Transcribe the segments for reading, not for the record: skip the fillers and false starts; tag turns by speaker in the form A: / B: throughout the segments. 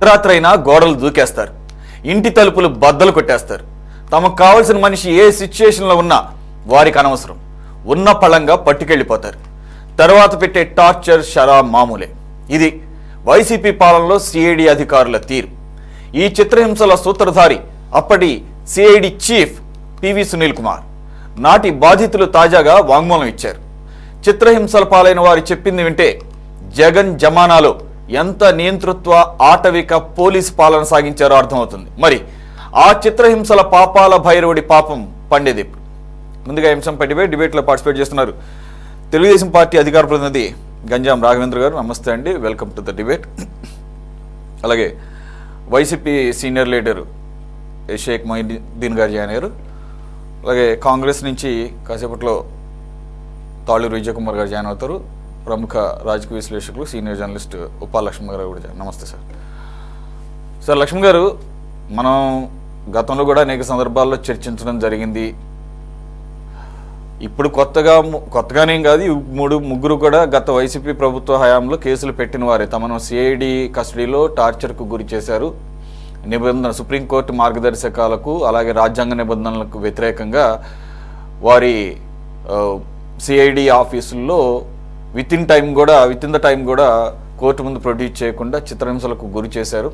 A: రాత్రి అయినా గోడలు దూకేస్తారు, ఇంటి తలుపులు బద్దలు కొట్టేస్తారు. తమకు కావాల్సిన మనిషి ఏ సిచ్యుయేషన్లో ఉన్నా వారికి అనవసరం, ఉన్న పళంగా పట్టుకెళ్ళిపోతారు. తర్వాత పెట్టే టార్చర్ షరా మామూలే. ఇది వైసీపీ పాలనలో సిఐడి అధికారుల తీరు. ఈ చిత్రహింసల సూత్రధారి అప్పటి CID chief PV Sunil Kumar. నాటి బాధితులు తాజాగా వాంగ్మూలం ఇచ్చారు. చిత్రహింసల పాలైన వారు చెప్పింది వింటే జగన్ జమానాలో ఎంత నియంతృత్వ ఆటవిక పోలీసు పాలన సాగించారో అర్థమవుతుంది. మరి ఆ చిత్రహింసల పాపాల భైరవుడి పాపం పండేది ఇప్పుడు. ముందుగా అంశంపై డిబేట్లో పార్టిసిపేట్ చేస్తున్నారు తెలుగుదేశం పార్టీ అధికార ప్రతినిధి గంజాం రాఘవేంద్ర గారు. నమస్తే అండి, వెల్కమ్ టు ద డిబేట్. అలాగే వైసీపీ సీనియర్ లీడర్ షేక్ మొయినుద్దీన్ గారు జాయిన్ అయ్యారు. అలాగే కాంగ్రెస్ నుంచి కాసేపట్లో తాళూరు విజయ్ కుమార్ గారు జాయిన్ అవుతారు. ప్రముఖ రాజకీయ విశ్లేషకులు సీనియర్ జర్నలిస్ట్ ఉప్పా లక్ష్మణ్ గారు కూడా జాయిన్. నమస్తే సార్. సార్ లక్ష్మణ్ గారు, మనం గతంలో కూడా అనేక సందర్భాల్లో చర్చించడం జరిగింది. ఇప్పుడు కొత్తగానేం కాదు, ముగ్గురు కూడా గత వైసీపీ ప్రభుత్వ హయాంలో కేసులు పెట్టిన వారే తమను సిఐడి కస్టడీలో టార్చర్కు గురి చేశారు. సుప్రీంకోర్టు మార్గదర్శకాలకు అలాగే రాజ్యాంగ నిబంధనలకు వ్యతిరేకంగా వారి సిఐడి ఆఫీసుల్లో విత్ ఇన్ ద టైం కూడా కోర్టు ముందు ప్రొడ్యూస్ చేయకుండా చిత్రహింసలకు గురి చేశారు.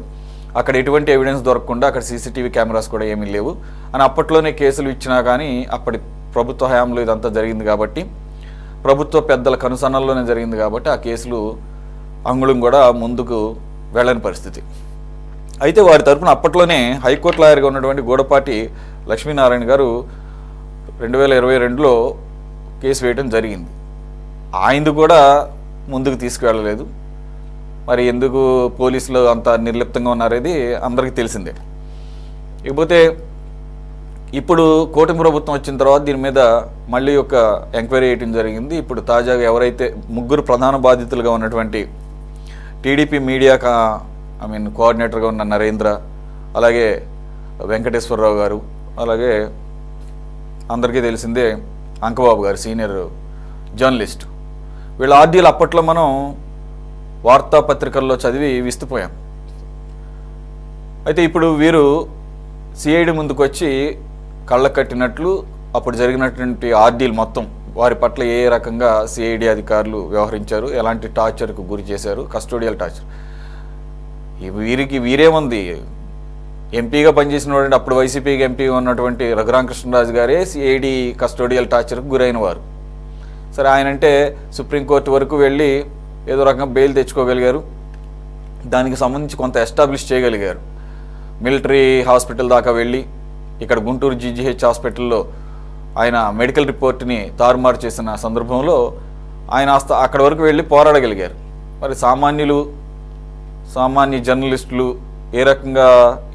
A: అక్కడ ఎటువంటి ఎవిడెన్స్ దొరకకుండా అక్కడ సీసీటీవీ కెమెరాస్ కూడా ఏమీ లేవు అని అప్పట్లోనే కేసులు ఇచ్చినా కానీ అప్పటి ప్రభుత్వ హయాంలో ఇదంతా జరిగింది కాబట్టి, ప్రభుత్వ పెద్దల కనుసన్నల్లోనే జరిగింది కాబట్టి ఆ కేసులు అంగుళం కూడా ముందుకు వెళ్ళని పరిస్థితి. అయితే వారి తరఫున అప్పట్లోనే హైకోర్టు లాయర్గా ఉన్నటువంటి గూడపాటి లక్ష్మీనారాయణ గారు 2022లో కేసు వేయడం జరిగింది. ఆయనది కూడా ముందుకు తీసుకువెళ్ళలేదు. మరి ఎందుకు పోలీసులు అంత నిర్లిప్తంగా ఉన్నారనేది అందరికీ తెలిసిందే. ఇకపోతే ఇప్పుడు కూటమి ప్రభుత్వం వచ్చిన తర్వాత దీని మీద మళ్ళీ ఒక ఎంక్వైరీ చేయడం జరిగింది. ఇప్పుడు తాజాగా ఎవరైతే ముగ్గురు ప్రధాన బాధితులుగా ఉన్నటువంటి టీడీపీ మీడియా కోఆర్డినేటర్గా ఉన్న నరేంద్ర, అలాగే వెంకటేశ్వరరావు గారు, అలాగే అందరికీ తెలిసిందే అంకబాబు గారు సీనియర్ జర్నలిస్ట్, వీళ్ళ ఆర్డీలు అప్పట్లో మనం వార్తాపత్రికల్లో చదివి విస్తుపోయాం. అయితే ఇప్పుడు వీరు సిఐడి ముందుకు వచ్చి కళ్ళ కట్టినట్లు అప్పుడు జరిగినటువంటి ఆర్డీలు మొత్తం వారి పట్ల ఏ రకంగా సిఐడి అధికారులు వ్యవహరించారు, ఎలాంటి టార్చర్కు గురి చేశారు, కస్టోడియల్ టార్చర్. వీరేముంది, ఎంపీగా పనిచేసిన వాడు అప్పుడు వైసీపీకి ఎంపీగా ఉన్నటువంటి రఘురామకృష్ణరాజు గారే సిఐడి కస్టోడియల్ టార్చర్కు గురైన వారు. సరే, ఆయనంటే సుప్రీంకోర్టు వరకు వెళ్ళి ఏదో రకంగా బెయిల్ తెచ్చుకోగలిగారు, దానికి సంబంధించి కొంత ఎస్టాబ్లిష్ చేయగలిగారు. మిలిటరీ హాస్పిటల్ దాకా వెళ్ళి ఇక్కడ గుంటూరు జీజీహెచ్ హాస్పిటల్లో ఆయన మెడికల్ రిపోర్ట్ని తారుమారు చేసిన సందర్భంలో ఆయన అక్కడ వరకు వెళ్ళి పోరాడగలిగారు. మరి సామాన్య జర్నలిస్టులు ఏ రకంగా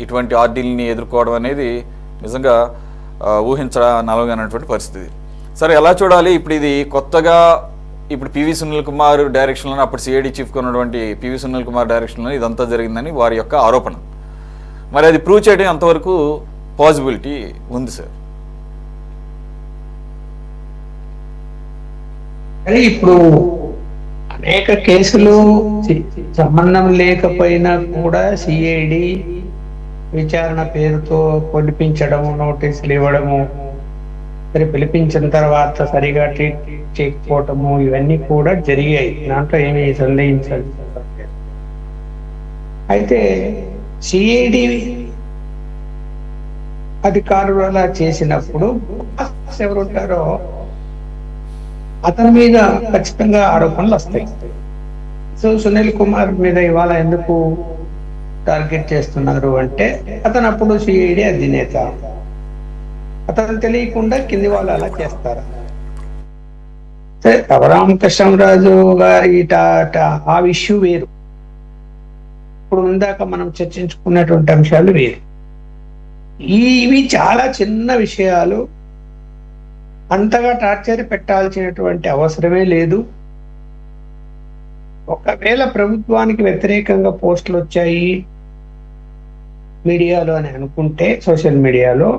A: ఇటువంటి ఆర్డీల్ని ఎదుర్కోవడం అనేది నిజంగా ఊహించనలగనటువంటి పరిస్థితి. సరే, ఎలా చూడాలి ఇప్పుడు ఇది కొత్తగా? ఇప్పుడు పివి సునీల్ కుమార్ డైరెక్షన్లో, అప్పుడు సిఐడి చీఫ్గా ఉన్నటువంటి పివి సునీల్ కుమార్ డైరెక్షన్లో ఇదంతా జరిగిందని వారి యొక్క ఆరోపణ. మరి అది ప్రూవ్ చేయడం ఎంతవరకు పాసిబిలిటీ ఉంది సార్?
B: ఇప్పుడు అనేక కేసులు సంబంధం లేకపోయినా కూడా సిఐడి విచారణ పేరుతో పిలిపించడం, నోటీసులు ఇవ్వడము, సరే పిలిపించిన తర్వాత సరిగా ట్రీట్ చేయకపోవటము, ఇవన్నీ కూడా జరిగాయి. దాంట్లో ఏమీ సందేహించాలి. అయితే సిఐడి అధికారులు అలా చేసినప్పుడు ఎవరు ఉంటారో అతని మీద ఖచ్చితంగా ఆరోపణలు వస్తాయి. సో సునీల్ కుమార్ మీద ఇవాళ ఎందుకు టార్గెట్ చేస్తున్నారు అంటే, అతను అప్పుడు సిఐడి అధినేత, అతను తెలియకుండా కింది వాళ్ళు అలా చేస్తారు. సరే, రఘురామకృష్ణరాజు గారి ఆ ఇష్యూ వేరు, ఇప్పుడు ఇందాక మనం చర్చించుకున్నటువంటి అంశాలు వేరు. ఇవి చాలా చిన్న విషయాలు, అంతగా టార్చర్ పెట్టాల్సినటువంటి అవసరమే లేదు. ఒకవేళ ప్రభుత్వానికి వ్యతిరేకంగా పోస్టులు వచ్చాయి మీడియాలో అని అనుకుంటే, సోషల్ మీడియాలో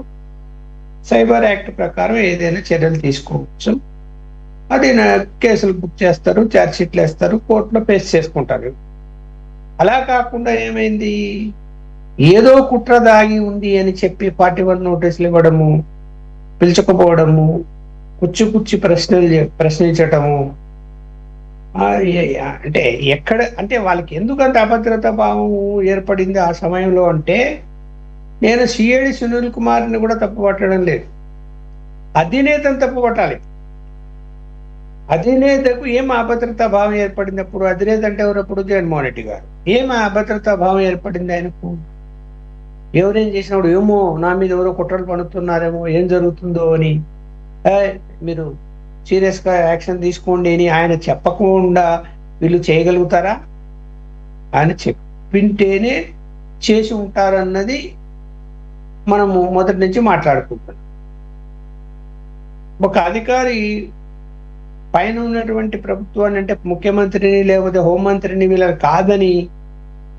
B: సైబర్ యాక్ట్ ప్రకారం ఏదైనా చర్యలు తీసుకోవచ్చు. అది కేసులు బుక్ చేస్తారు, ఛార్జ్ షీట్లు వేస్తారు, కోర్టులో పేస్ట్ చేసుకుంటారు. అలా కాకుండా ఏమైంది, ఏదో కుట్ర దాగి ఉంది అని చెప్పి 41 నోటీసులు ఇవ్వడము, పిలుచకపోవడము, కుచ్చి ప్రశ్నించటము. అంటే ఎక్కడ అంటే వాళ్ళకి ఎందుకంత అభద్రతా భావం ఏర్పడింది ఆ సమయంలో అంటే, నేను సిఐడి సునీల్ కుమార్ని కూడా తప్పు పట్టడం లేదు, అధినేతను తప్పు పట్టాలి. అధినేతకు ఏం అభద్రతా భావం ఏర్పడినప్పుడు, అధినేత అంటే ఎవరప్పుడు జగన్మోహన్ రెడ్డి గారు, ఏం అభద్రతా భావం ఏర్పడింది ఆయనకు? ఎవరేం చేసినప్పుడు ఏమో నా మీద ఎవరో కుట్రలు పడుతున్నారేమో, ఏం జరుగుతుందో అని మీరు సీరియస్ గా యాక్షన్ తీసుకోండి అని ఆయన చెప్పకుండా వీళ్ళు చేయగలుగుతారా? ఆయన చెప్పింటేనే చేసి ఉంటారన్నది మనము మొదటి నుంచి మాట్లాడుకుంటున్నాం. ఒక అధికారి పైన ఉన్నటువంటి ప్రభుత్వాన్ని అంటే ముఖ్యమంత్రిని లేకపోతే హోంమంత్రిని వీళ్ళని కాదని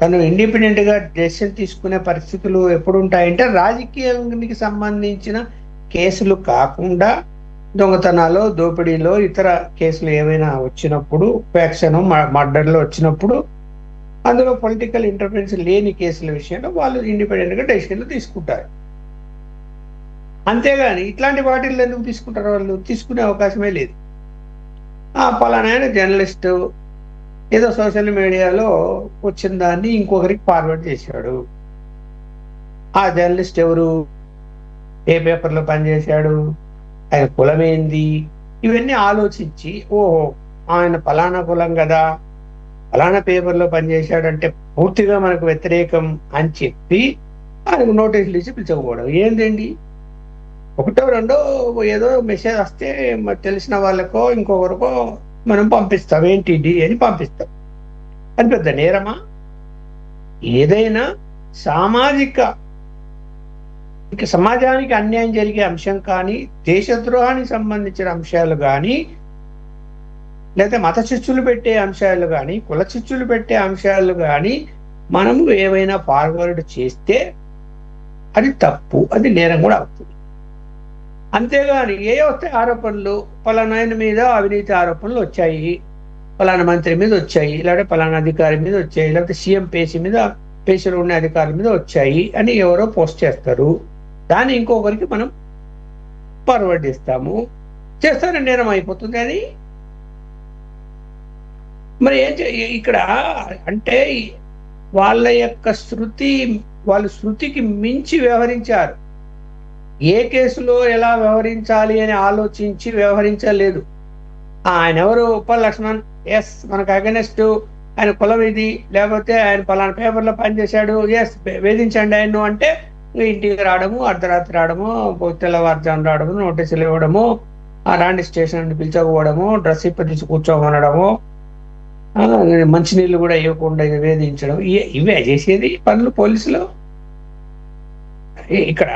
B: తను ఇండిపెండెంట్ గా డెసిషన్ తీసుకునే పరిస్థితులు ఎప్పుడు ఉంటాయంటే, రాజకీయానికి సంబంధించిన కేసులు కాకుండా దొంగతనాలు, దోపిడీలో ఇతర కేసులు ఏవైనా వచ్చినప్పుడు, ఫ్యాక్షన్ మర్డర్లో వచ్చినప్పుడు, అందులో పొలిటికల్ ఇంటర్ఫరెన్స్ లేని కేసుల విషయంలో వాళ్ళు ఇండిపెండెంట్ గా డెసిషన్లు తీసుకుంటారు. అంతేగాని ఇట్లాంటి వాటిల్లో ఎందుకు తీసుకుంటారు? వాళ్ళు తీసుకునే అవకాశమే లేదు. పలానా జర్నలిస్టు ఏదో సోషల్ మీడియాలో వచ్చిన దాన్ని ఇంకొకరికి ఫార్వర్డ్ చేశాడు. ఆ జర్నలిస్ట్ ఎవరు, ఏ పేపర్లో పనిచేశాడు, ఆయన కులం ఏంది, ఇవన్నీ ఆలోచించి ఓహో ఆయన ఫలానా కులం కదా, ఫలానా పేపర్లో పనిచేశాడంటే పూర్తిగా మనకు వ్యతిరేకం అని చెప్పి ఆయనకు నోటీసులు ఇచ్చి పిలిచకపోవడం ఏందండి? ఒకటో రెండో ఏదో మెసేజ్ వస్తే తెలిసిన వాళ్ళకో ఇంకొకరికో మనం పంపిస్తాం, ఏంటిది అని పంపిస్తాం. అది పెద్ద నేరమా? ఏదైనా సమాజానికి అన్యాయం జరిగే అంశం కానీ, దేశద్రోహానికి సంబంధించిన అంశాలు కానీ, లేదా మత చిచ్చులు పెట్టే అంశాలు కానీ, కుల చిచ్చులు పెట్టే అంశాలు కానీ మనము ఏవైనా ఫార్వర్డ్ చేస్తే అది తప్పు, అది నేరం కూడా అవుతుంది. అంతేగాని ఏ వస్తే ఆరోపణలు, పలానా ఆయన మీద అవినీతి ఆరోపణలు వచ్చాయి, పలానా మంత్రి మీద వచ్చాయి, లేకపోతే పలానా అధికారి మీద వచ్చాయి, లేకపోతే సీఎం పేషీలో ఉన్న అధికారుల మీద వచ్చాయి అని ఎవరో పోస్ట్ చేస్తారు. దాన్ని ఇంకొకరికి మనం ఫార్వర్డ్ చేస్తారని నేరం అయిపోతుంది. అది మరి ఇక్కడ అంటే వాళ్ళు శృతికి మించి వ్యవహరించారు. ఏ కేసులో ఎలా వ్యవహరించాలి అని ఆలోచించి వ్యవహరించలేదు. ఆయన ఎవరు, ఉప్పల్ లక్ష్మణ్, ఎస్ మనకు అగెనెస్ట్, ఆయన కులం ఇది, లేకపోతే ఆయన పలానా పేపర్లో పనిచేశాడు, ఎస్ వేధించండి ఆయన అంటే ఇంటికి రావడము, అర్ధరాత్రి రావడము, తెల్లవారుజాము రావడము, నోటీసులు ఇవ్వడము, రాండి స్టేషన్ పిలిచకపోవడము, డ్రెస్ ఇప్పదీసి కూర్చోమనడము, మంచినీళ్ళు కూడా ఇవ్వకుండా వేధించడం, ఇవే చేసేది పనులు పోలీసులు. ఇక్కడ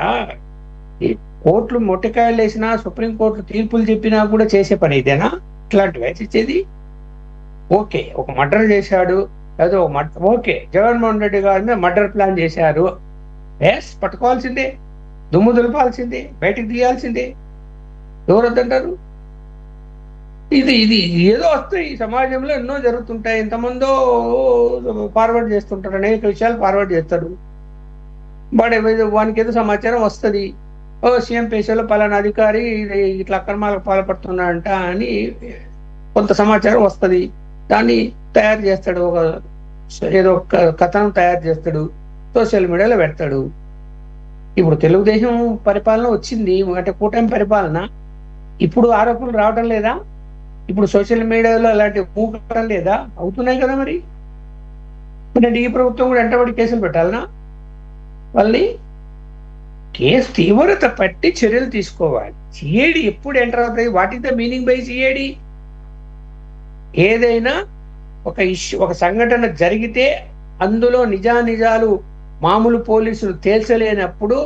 B: కోర్టులు మొట్టికాయలు వేసినా, సుప్రీంకోర్టులు తీర్పులు చెప్పినా కూడా చేసే పని ఇదేనా? ఇట్లాంటివే చేసేది. ఓకే, ఒక మర్డర్ చేశాడు, ఏదో ఓకే, జగన్మోహన్ రెడ్డి గారి మీద మర్డర్ ప్లాన్ చేశారు, ఎస్ పట్టుకోవాల్సిందే, దుమ్ము దులపాల్సిందే, బయటకు తీయాల్సిందే, ఎవరు వద్దంటారు? ఇది ఏదో వస్తాయి, ఈ సమాజంలో ఎన్నో జరుగుతుంటాయి, ఎంతమందో ఫార్వర్డ్ చేస్తుంటారు, అనేక విషయాలు ఫార్వర్డ్ చేస్తాడు. వానికి ఏదో సమాచారం వస్తుంది, సీఎం పేషలో పలానా అధికారి ఇట్లా అక్రమాలకు పాల్పడుతున్నాడంట అని కొంత సమాచారం వస్తుంది. దాన్ని తయారు చేస్తాడు, ఏదో కథనం తయారు చేస్తాడు, సోషల్ మీడియాలో పెడతాడు. ఇప్పుడు తెలుగుదేశం పరిపాలన వచ్చింది, అంటే కూటమి పరిపాలన, ఇప్పుడు ఆరోపణలు రావడం లేదా? ఇప్పుడు సోషల్ మీడియాలో అలాంటి మూకడం లేదా? అవుతున్నాయి కదా. మరి ఈ ప్రభుత్వం కూడా వెంటబడి కేసులు పెట్టాలనా? వాళ్ళని కేసు తీవ్రత పట్టి చర్యలు తీసుకోవాలి. సిఐడి ఎప్పుడు ఎంటర్ అవుతాయి? What is the meaning by CID? ఏదైనా ఒక సంఘటన జరిగితే అందులో నిజానిజాలు మామూలు పోలీసులు తేల్చలేనప్పుడు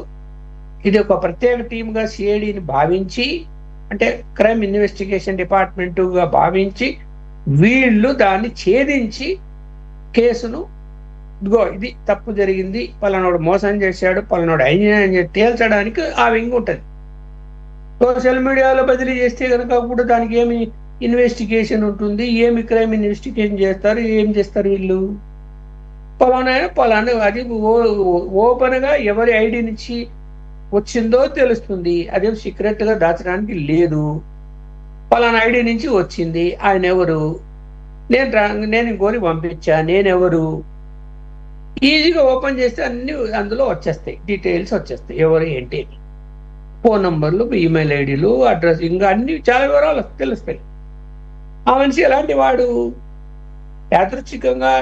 B: ఇది ఒక ప్రత్యేక టీంగా సిఐడిని భావించి, అంటే క్రైమ్ ఇన్వెస్టిగేషన్ డిపార్ట్మెంటుగా భావించి వీళ్ళు దాన్ని ఛేదించి కేసును ఇదిగో ఇది తప్పు జరిగింది, పలానోడు మోసం చేశాడు, పలానోడు అన్యాయం చేసి తేల్చడానికి ఆ వింగ్ ఉంటుంది. సోషల్ మీడియాలో బదిలీ చేస్తే కనుక కూడా దానికి ఏమి ఇన్వెస్టిగేషన్ ఉంటుంది, ఏమి క్రైమ్ ఇన్వెస్టిగేషన్ చేస్తారు, ఏం చేస్తారు వీళ్ళు? పలానా అది ఓపెన్గా ఎవరి ఐడి నుంచి వచ్చిందో తెలుస్తుంది. అదేం సీక్రెట్గా దాచడానికి లేదు. పలానా ఐడి నుంచి వచ్చింది, ఆయన ఎవరు, నేను ఇంకోని పంపించా, నేనెవరు, ఈజీగా ఓపెన్ చేస్తే అన్ని అందులో వచ్చేస్తాయి, డీటెయిల్స్ వచ్చేస్తాయి, ఎవరు ఏంటి, ఫోన్ నంబర్లు, ఈమెయిల్ ఐడీలు, అడ్రస్, ఇంకా అన్ని చాలా వివరాలు తెలుస్తాయి. ఆ మనిషి ఎలాంటి వాడు, యాదృచ్ఛికంగా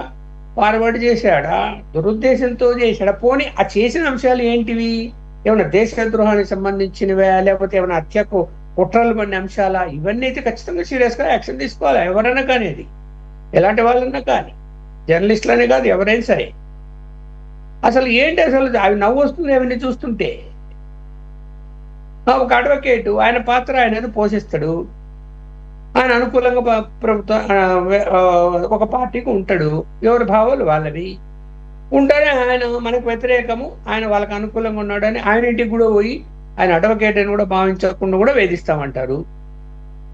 B: ఫార్వర్డ్ చేశాడా, దురుద్దేశంతో చేశాడా, పోనీ ఆ చేసిన అంశాలు ఏంటివి, ఏమైనా దేశద్రోహానికి సంబంధించినవా, లేకపోతే ఏమైనా హత్యకు కుట్రలు పడిన అంశాలా, ఇవన్నీ అయితే ఖచ్చితంగా సీరియస్గా యాక్షన్ తీసుకోవాలి. ఎవరైనా కానీ, అది ఎలాంటి వాళ్ళన్నా కానీ, జర్నలిస్టులనే కాదు, ఎవరైనా సరే. అసలు ఏంటి, అసలు అవి నవ్వు వస్తుంది అవన్నీ చూస్తుంటే. ఒక అడ్వకేటు ఆయన పాత్ర ఆయన పోషిస్తాడు, ఆయన అనుకూలంగా ప్రభుత్వం ఒక పార్టీకి ఉంటాడు, ఎవరి భావాలు వాళ్ళవి ఉంటాడే. ఆయన మనకు వ్యతిరేకము, ఆయన వాళ్ళకి అనుకూలంగా ఉన్నాడని ఆయన ఇంటికి కూడా పోయి ఆయన అడ్వకేట్ అని కూడా భావించకుండా కూడా వేధిస్తామంటారు,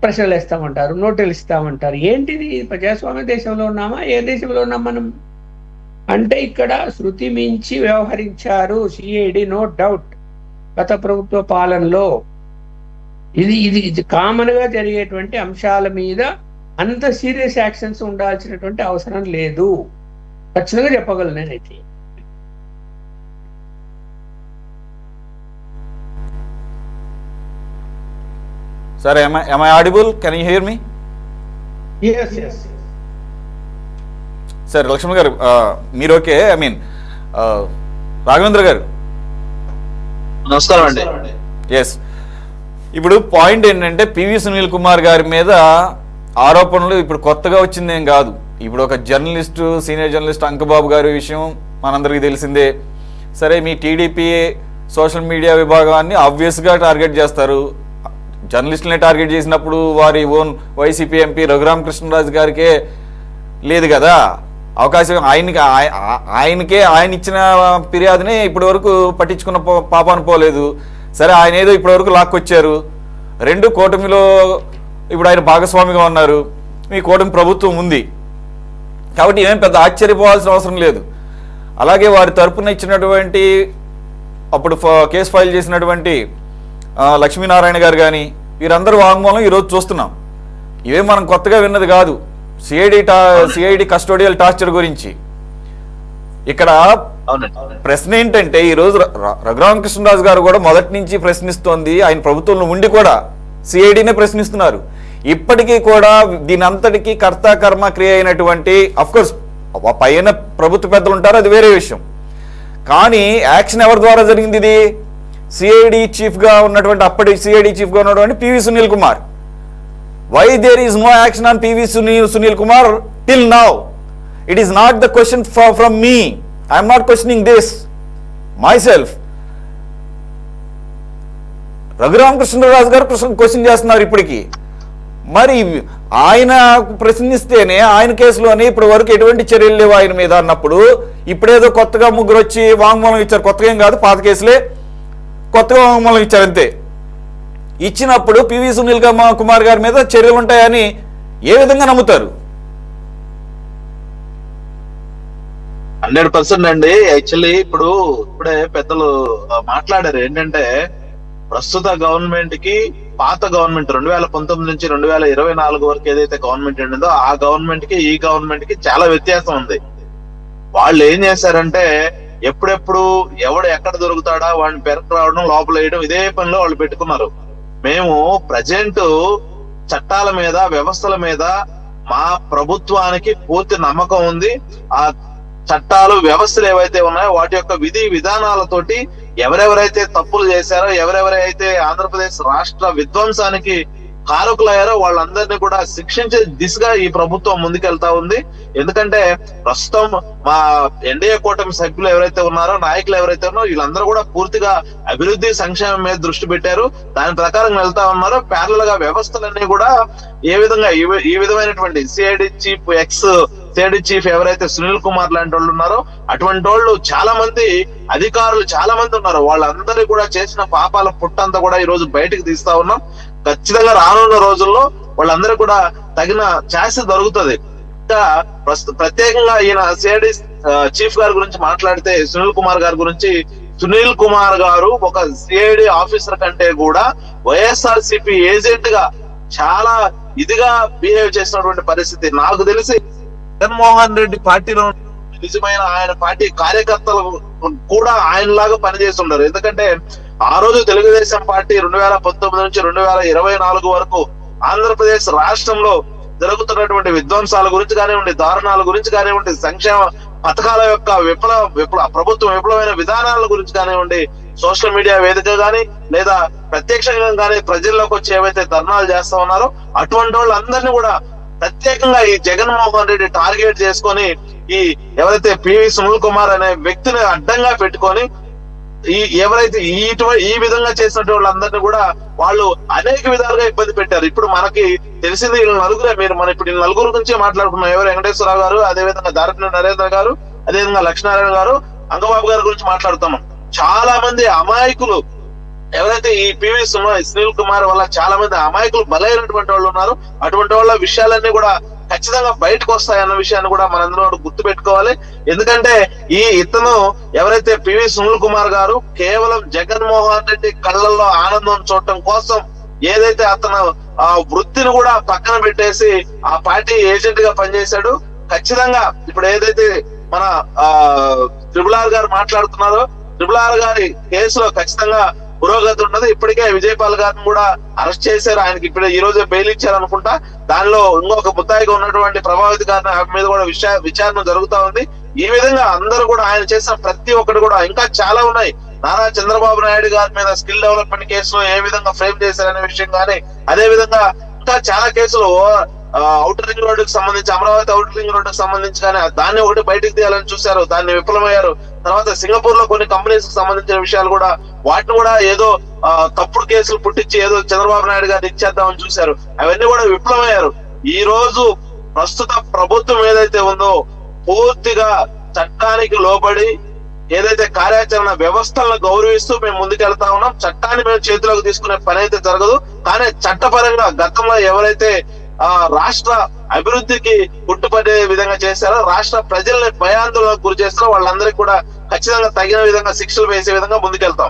B: ప్రశ్నలు వేస్తామంటారు, నోటీసులు ఇస్తామంటారు. ఏంటిది, ప్రజాస్వామ్య దేశంలో ఉన్నామా, ఏ దేశంలో ఉన్నాం మనం? అంటే ఇక్కడ శృతి మించి వ్యవహరించారు సిఐడి, నో డౌట్. గత ప్రభుత్వ పాలనలో ఇది కామన్ గా జరిగేటువంటి అంశాల మీద అంత సీరియస్ యాక్షన్స్ ఉండాల్సినటువంటి అవసరం లేదు, ఖచ్చితంగా చెప్పగలను నేనైతే.
A: Sir, am I audible? Can you hear me?
B: Yes.
A: Sir Lakshman గారు, మీరు ఓకే? ఐ మీన్ రాఘవేంద్ర గారు,
C: నమస్కారం అండి.
A: ఎస్, ఇప్పుడు పాయింట్ ఏంటంటే పివి సునీల్ కుమార్ గారి మీద ఆరోపణలు ఇప్పుడు కొత్తగా వచ్చిందేం కాదు. ఇప్పుడు ఒక జర్నలిస్టు, సీనియర్ జర్నలిస్ట్ అంకబాబు గారి విషయం మనందరికీ తెలిసిందే. సరే, మీ టీడీపీ సోషల్ మీడియా విభాగాన్ని ఆబ్వియస్గా టార్గెట్ చేస్తారు. జర్నలిస్టులనే టార్గెట్ చేసినప్పుడు వారి ఓన్ వైసీపీ ఎంపీ రఘురామకృష్ణరాజు గారికే లేదు కదా అవకాశం. ఆయనకే ఆయన ఇచ్చిన ఫిర్యాదుని ఇప్పటి వరకు పట్టించుకున్న పాపాను పోలేదు. సరే, ఆయన ఏదో ఇప్పటి వరకు లాక్కొచ్చారు. రెండు కూటమిలో ఇప్పుడు ఆయన భాగస్వామిగా ఉన్నారు, మీ కూటమి ప్రభుత్వం ఉంది కాబట్టి ఏం పెద్ద ఆశ్చర్యపోవాల్సిన అవసరం లేదు. అలాగే వారి తరపున ఇచ్చినటువంటి అప్పుడు కేసు ఫైల్ చేసినటువంటి లక్ష్మీనారాయణ గారు కానీ వీరందరూ వాంగ్మూలం ఈరోజు చూస్తున్నాం. ఇవే మనం కొత్తగా విన్నది కాదు. సిఐడి కస్టోడియల్ టార్చర్ గురించి ఇక్కడ ప్రశ్న ఏంటంటే, ఈరోజు రఘురామకృష్ణరాజు గారు కూడా మొదటి నుంచి ప్రశ్నిస్తోంది, ఆయన ప్రభుత్వంలో ఉండి కూడా సిఐడినే ప్రశ్నిస్తున్నారు. ఇప్పటికీ కూడా దీని అంతటికీ కర్త కర్మ క్రియ అయినటువంటి, అఫ్కోర్స్ పైన ప్రభుత్వ పెద్దలు ఉంటారు, అది వేరే విషయం. కానీ యాక్షన్ ఎవరి ద్వారా జరిగింది? ఇది సిఐడి చీఫ్గా ఉన్నటువంటి, అప్పటి సిఐడి చీఫ్గా ఉన్నటువంటి PV Sunil Kumar. Why there is no action on PV Sunil Kumar till now? It is not the question from me. I am not questioning this myself. Raghurama Krishna Raju గారు క్వశ్చన్ చేస్తున్నారు ఇప్పటికీ. మరి ఆయన ప్రశ్నిస్తేనే ఆయన కేసులోని ఇప్పటి వరకు ఎటువంటి చర్యలు లేవు ఆయన మీద అన్నప్పుడు, ఇప్పుడేదో కొత్తగా ముగ్గురు వచ్చి వాంగ్మూలం ఇచ్చారు. కొత్తగా ఏం కాదు, పాత కేసులే, కొత్తగా వాంగ్మూలం ఇచ్చారు అంతే. ఇచ్చినప్పుడు పివి సునీల్ కుమార్ గారి మీద చర్యలు ఉంటాయని ఏ విధంగా నమ్ముతారు?
C: 100% అండి. యాక్చువల్లీ ఇప్పుడే పెద్దలు మాట్లాడారు ఏంటంటే, ప్రస్తుత గవర్నమెంట్ కి పాత గవర్నమెంట్ 2019 నుంచి 2024 వరకు ఏదైతే గవర్నమెంట్ ఉండిందో ఆ గవర్నమెంట్ కి ఈ గవర్నమెంట్ కి చాలా వ్యత్యాసం ఉంది. వాళ్ళు ఏం చేశారంటే, ఎప్పుడెప్పుడు ఎవడు ఎక్కడ దొరుకుతాడా వాడిని పెరకు రావడం, లోపల వేయడం, ఇదే పనిలో వాళ్ళు పెట్టుకున్నారు. మేము ప్రజెంట్ చట్టాల మీద, వ్యవస్థల మీద మా ప్రభుత్వానికి పూర్తి నమ్మకం ఉంది. ఆ చట్టాలు, వ్యవస్థలు ఏవైతే ఉన్నాయో వాటి యొక్క విధి విధానాలతోటి ఎవరెవరైతే తప్పులు చేశారో, ఎవరెవరైతే ఆంధ్రప్రదేశ్ రాష్ట్ర విధ్వంసానికి కారకులయ్యారో వాళ్ళందరినీ కూడా శిక్షించే దిశగా ఈ ప్రభుత్వం ముందుకెళ్తా ఉంది. ఎందుకంటే ప్రస్తుతం మా ఎన్డీఏ కూటమి సభ్యులు ఎవరైతే ఉన్నారో, నాయకులు ఎవరైతే ఉన్నారో, వీళ్ళందరూ కూడా పూర్తిగా అభివృద్ధి, సంక్షేమం మీద దృష్టి పెట్టారు. దాని ప్రకారం వెళ్తా ఉన్నారు. ప్యారల్ గా వ్యవస్థలన్నీ కూడా ఏ విధంగా ఈ విధమైనటువంటి సిఐడి చీఫ్ ఎవరైతే సునీల్ కుమార్ లాంటి వాళ్ళు ఉన్నారో అటువంటి వాళ్ళు చాలా మంది అధికారులు చాలా మంది ఉన్నారు. వాళ్ళందరూ కూడా చేసిన పాపాల పుట్టంతా కూడా ఈ రోజు బయటకు తీస్తా ఉన్నాం. ఖచ్చితంగా రానున్న రోజుల్లో వాళ్ళందరూ కూడా తగిన ఛాన్స్ దొరుకుతుంది. ఇంకా ప్రత్యేకంగా ఈయన సిఐడి చీఫ్ గారి గురించి మాట్లాడితే సునీల్ కుమార్ గారి గురించి, సునీల్ కుమార్ గారు ఒక సిఐడి ఆఫీసర్ కంటే కూడా వైఎస్ఆర్సీపీ ఏజెంట్ గా చాలా ఇదిగా బిహేవ్ చేసినటువంటి పరిస్థితి. నాకు తెలిసి జగన్మోహన్ రెడ్డి పార్టీలో నిజమైన ఆయన పార్టీ కార్యకర్తలు కూడా ఆయనలాగా పనిచేస్తున్నారు. ఎందుకంటే ఆ రోజు తెలుగుదేశం పార్టీ 2019 నుంచి 2024 వరకు ఆంధ్రప్రదేశ్ రాష్ట్రంలో జరుగుతున్నటువంటి విధ్వంసాల గురించి కానివ్వండి, దారుణాల గురించి కానివ్వండి, సంక్షేమ పథకాల యొక్క ప్రభుత్వం విప్లవమైన విధానాల గురించి కానివ్వండి, సోషల్ మీడియా వేదిక గాని లేదా ప్రత్యక్షంగా కానీ ప్రజల్లోకి వచ్చి ఏవైతే ధర్నాలు చేస్తా ఉన్నారో అటువంటి వాళ్ళందరినీ కూడా ప్రత్యేకంగా ఈ జగన్మోహన్ రెడ్డి టార్గెట్ చేసుకొని ఈ ఎవరైతే పివి సునీల్ కుమార్ అనే వ్యక్తిని అడ్డంగా పెట్టుకొని ఎవరైతే ఈ విధంగా చేసినటువంటి వాళ్ళందరినీ కూడా వాళ్ళు అనేక విధాలుగా ఇబ్బంది పెట్టారు. ఇప్పుడు మనకి తెలిసింది వీళ్ళు నలుగురే. మనం ఇప్పుడు నలుగురు గురించి మాట్లాడుకున్నాం. ఎవరు వెంకటేశ్వరరావు గారు, అదేవిధంగా దారపల్లి నరేంద్ర గారు, అదేవిధంగా లక్ష్మీనారాయణ గారు, అంగబాబు గారి గురించి మాట్లాడుతున్నాం. చాలా మంది అమాయకులు ఎవరైతే ఈ పివి సునీల్ కుమార్ వల్ల చాలా మంది అమాయకులు బలైనటువంటి వాళ్ళు ఉన్నారు. అటువంటి వాళ్ళ విషయాలన్నీ కూడా ఖచ్చితంగా బయటకు వస్తాయన్న విషయాన్ని కూడా మనందరూ గుర్తు పెట్టుకోవాలి. ఎందుకంటే ఇతను ఎవరైతే పివి సునీల్ కుమార్ గారు కేవలం జగన్మోహన్ రెడ్డి కళ్ళల్లో ఆనందం చూడటం కోసం ఏదైతే అతను ఆ వృత్తిని కూడా పక్కన పెట్టేసి ఆ పార్టీ ఏజెంట్ గా పనిచేశాడు. ఖచ్చితంగా ఇప్పుడు ఏదైతే మన ట్రిపుల్ ఆర్ గారు మాట్లాడుతున్నారో, ట్రిపుల్ ఆర్ గారి కేసులో ఖచ్చితంగా పురోగతి ఉన్నది. ఇప్పటికే విజయపాల్ గారిని కూడా అరెస్ట్ చేశారు. ఆయనకి ఇప్పుడు ఈ రోజు బెయిల్ ఇచ్చారు అనుకుంటా. దానిలో ఇంకొక ముద్దాయిగా ఉన్నటువంటి ప్రభావిత గారిని మీద కూడా విచారణ జరుగుతా ఉంది. ఈ విధంగా అందరూ కూడా ఆయన చేసిన ప్రతి ఒక్కటి కూడా ఇంకా చాలా ఉన్నాయి. నారా చంద్రబాబు నాయుడు గారి మీద స్కిల్ డెవలప్మెంట్ కేసులో ఏ విధంగా ఫ్రేమ్ చేశారనే విషయం కానీ, అదే విధంగా ఇంకా చాలా కేసులు ఔటర్ రింగ్ రోడ్డుకి సంబంధించి, అమరావతి ఔటర్ రింగ్ రోడ్డుకి సంబంధించి కానీ దాన్ని ఒకటి బయటకు తీయాలని చూశారు, దాన్ని విఫలమయ్యారు. తర్వాత సింగపూర్ లో కొన్ని కంపెనీస్ కి సంబంధించిన విషయాలు కూడా వాటిని కూడా ఏదో తప్పుడు కేసులు పుట్టించి ఏదో చంద్రబాబు నాయుడు గారిని ఇచ్చేద్దామని చూశారు. అవన్నీ కూడా విఫలమయ్యారు. ఈ రోజు ప్రస్తుత ప్రభుత్వం ఏదైతే ఉందో పూర్తిగా చట్టానికి లోబడి ఏదైతే కార్యాచరణ వ్యవస్థలను గౌరవిస్తూ మేము ముందుకెళ్తా ఉన్నాం. చట్టాన్ని మేము చేతిలోకి తీసుకునే పని అయితే జరగదు. కానీ చట్టపరంగా గతంలో ఎవరైతే రాష్ట్ర అభివృద్ధికి పుట్టుపడే విధంగా చేశారో, రాష్ట్ర ప్రజల్ని భయాందోళనకు గురి చేస్తారో వాళ్ళందరికీ కూడా ఖచ్చితంగా తగిన విధంగా శిక్షలు వేసే విధంగా ముందుకెళ్తాం.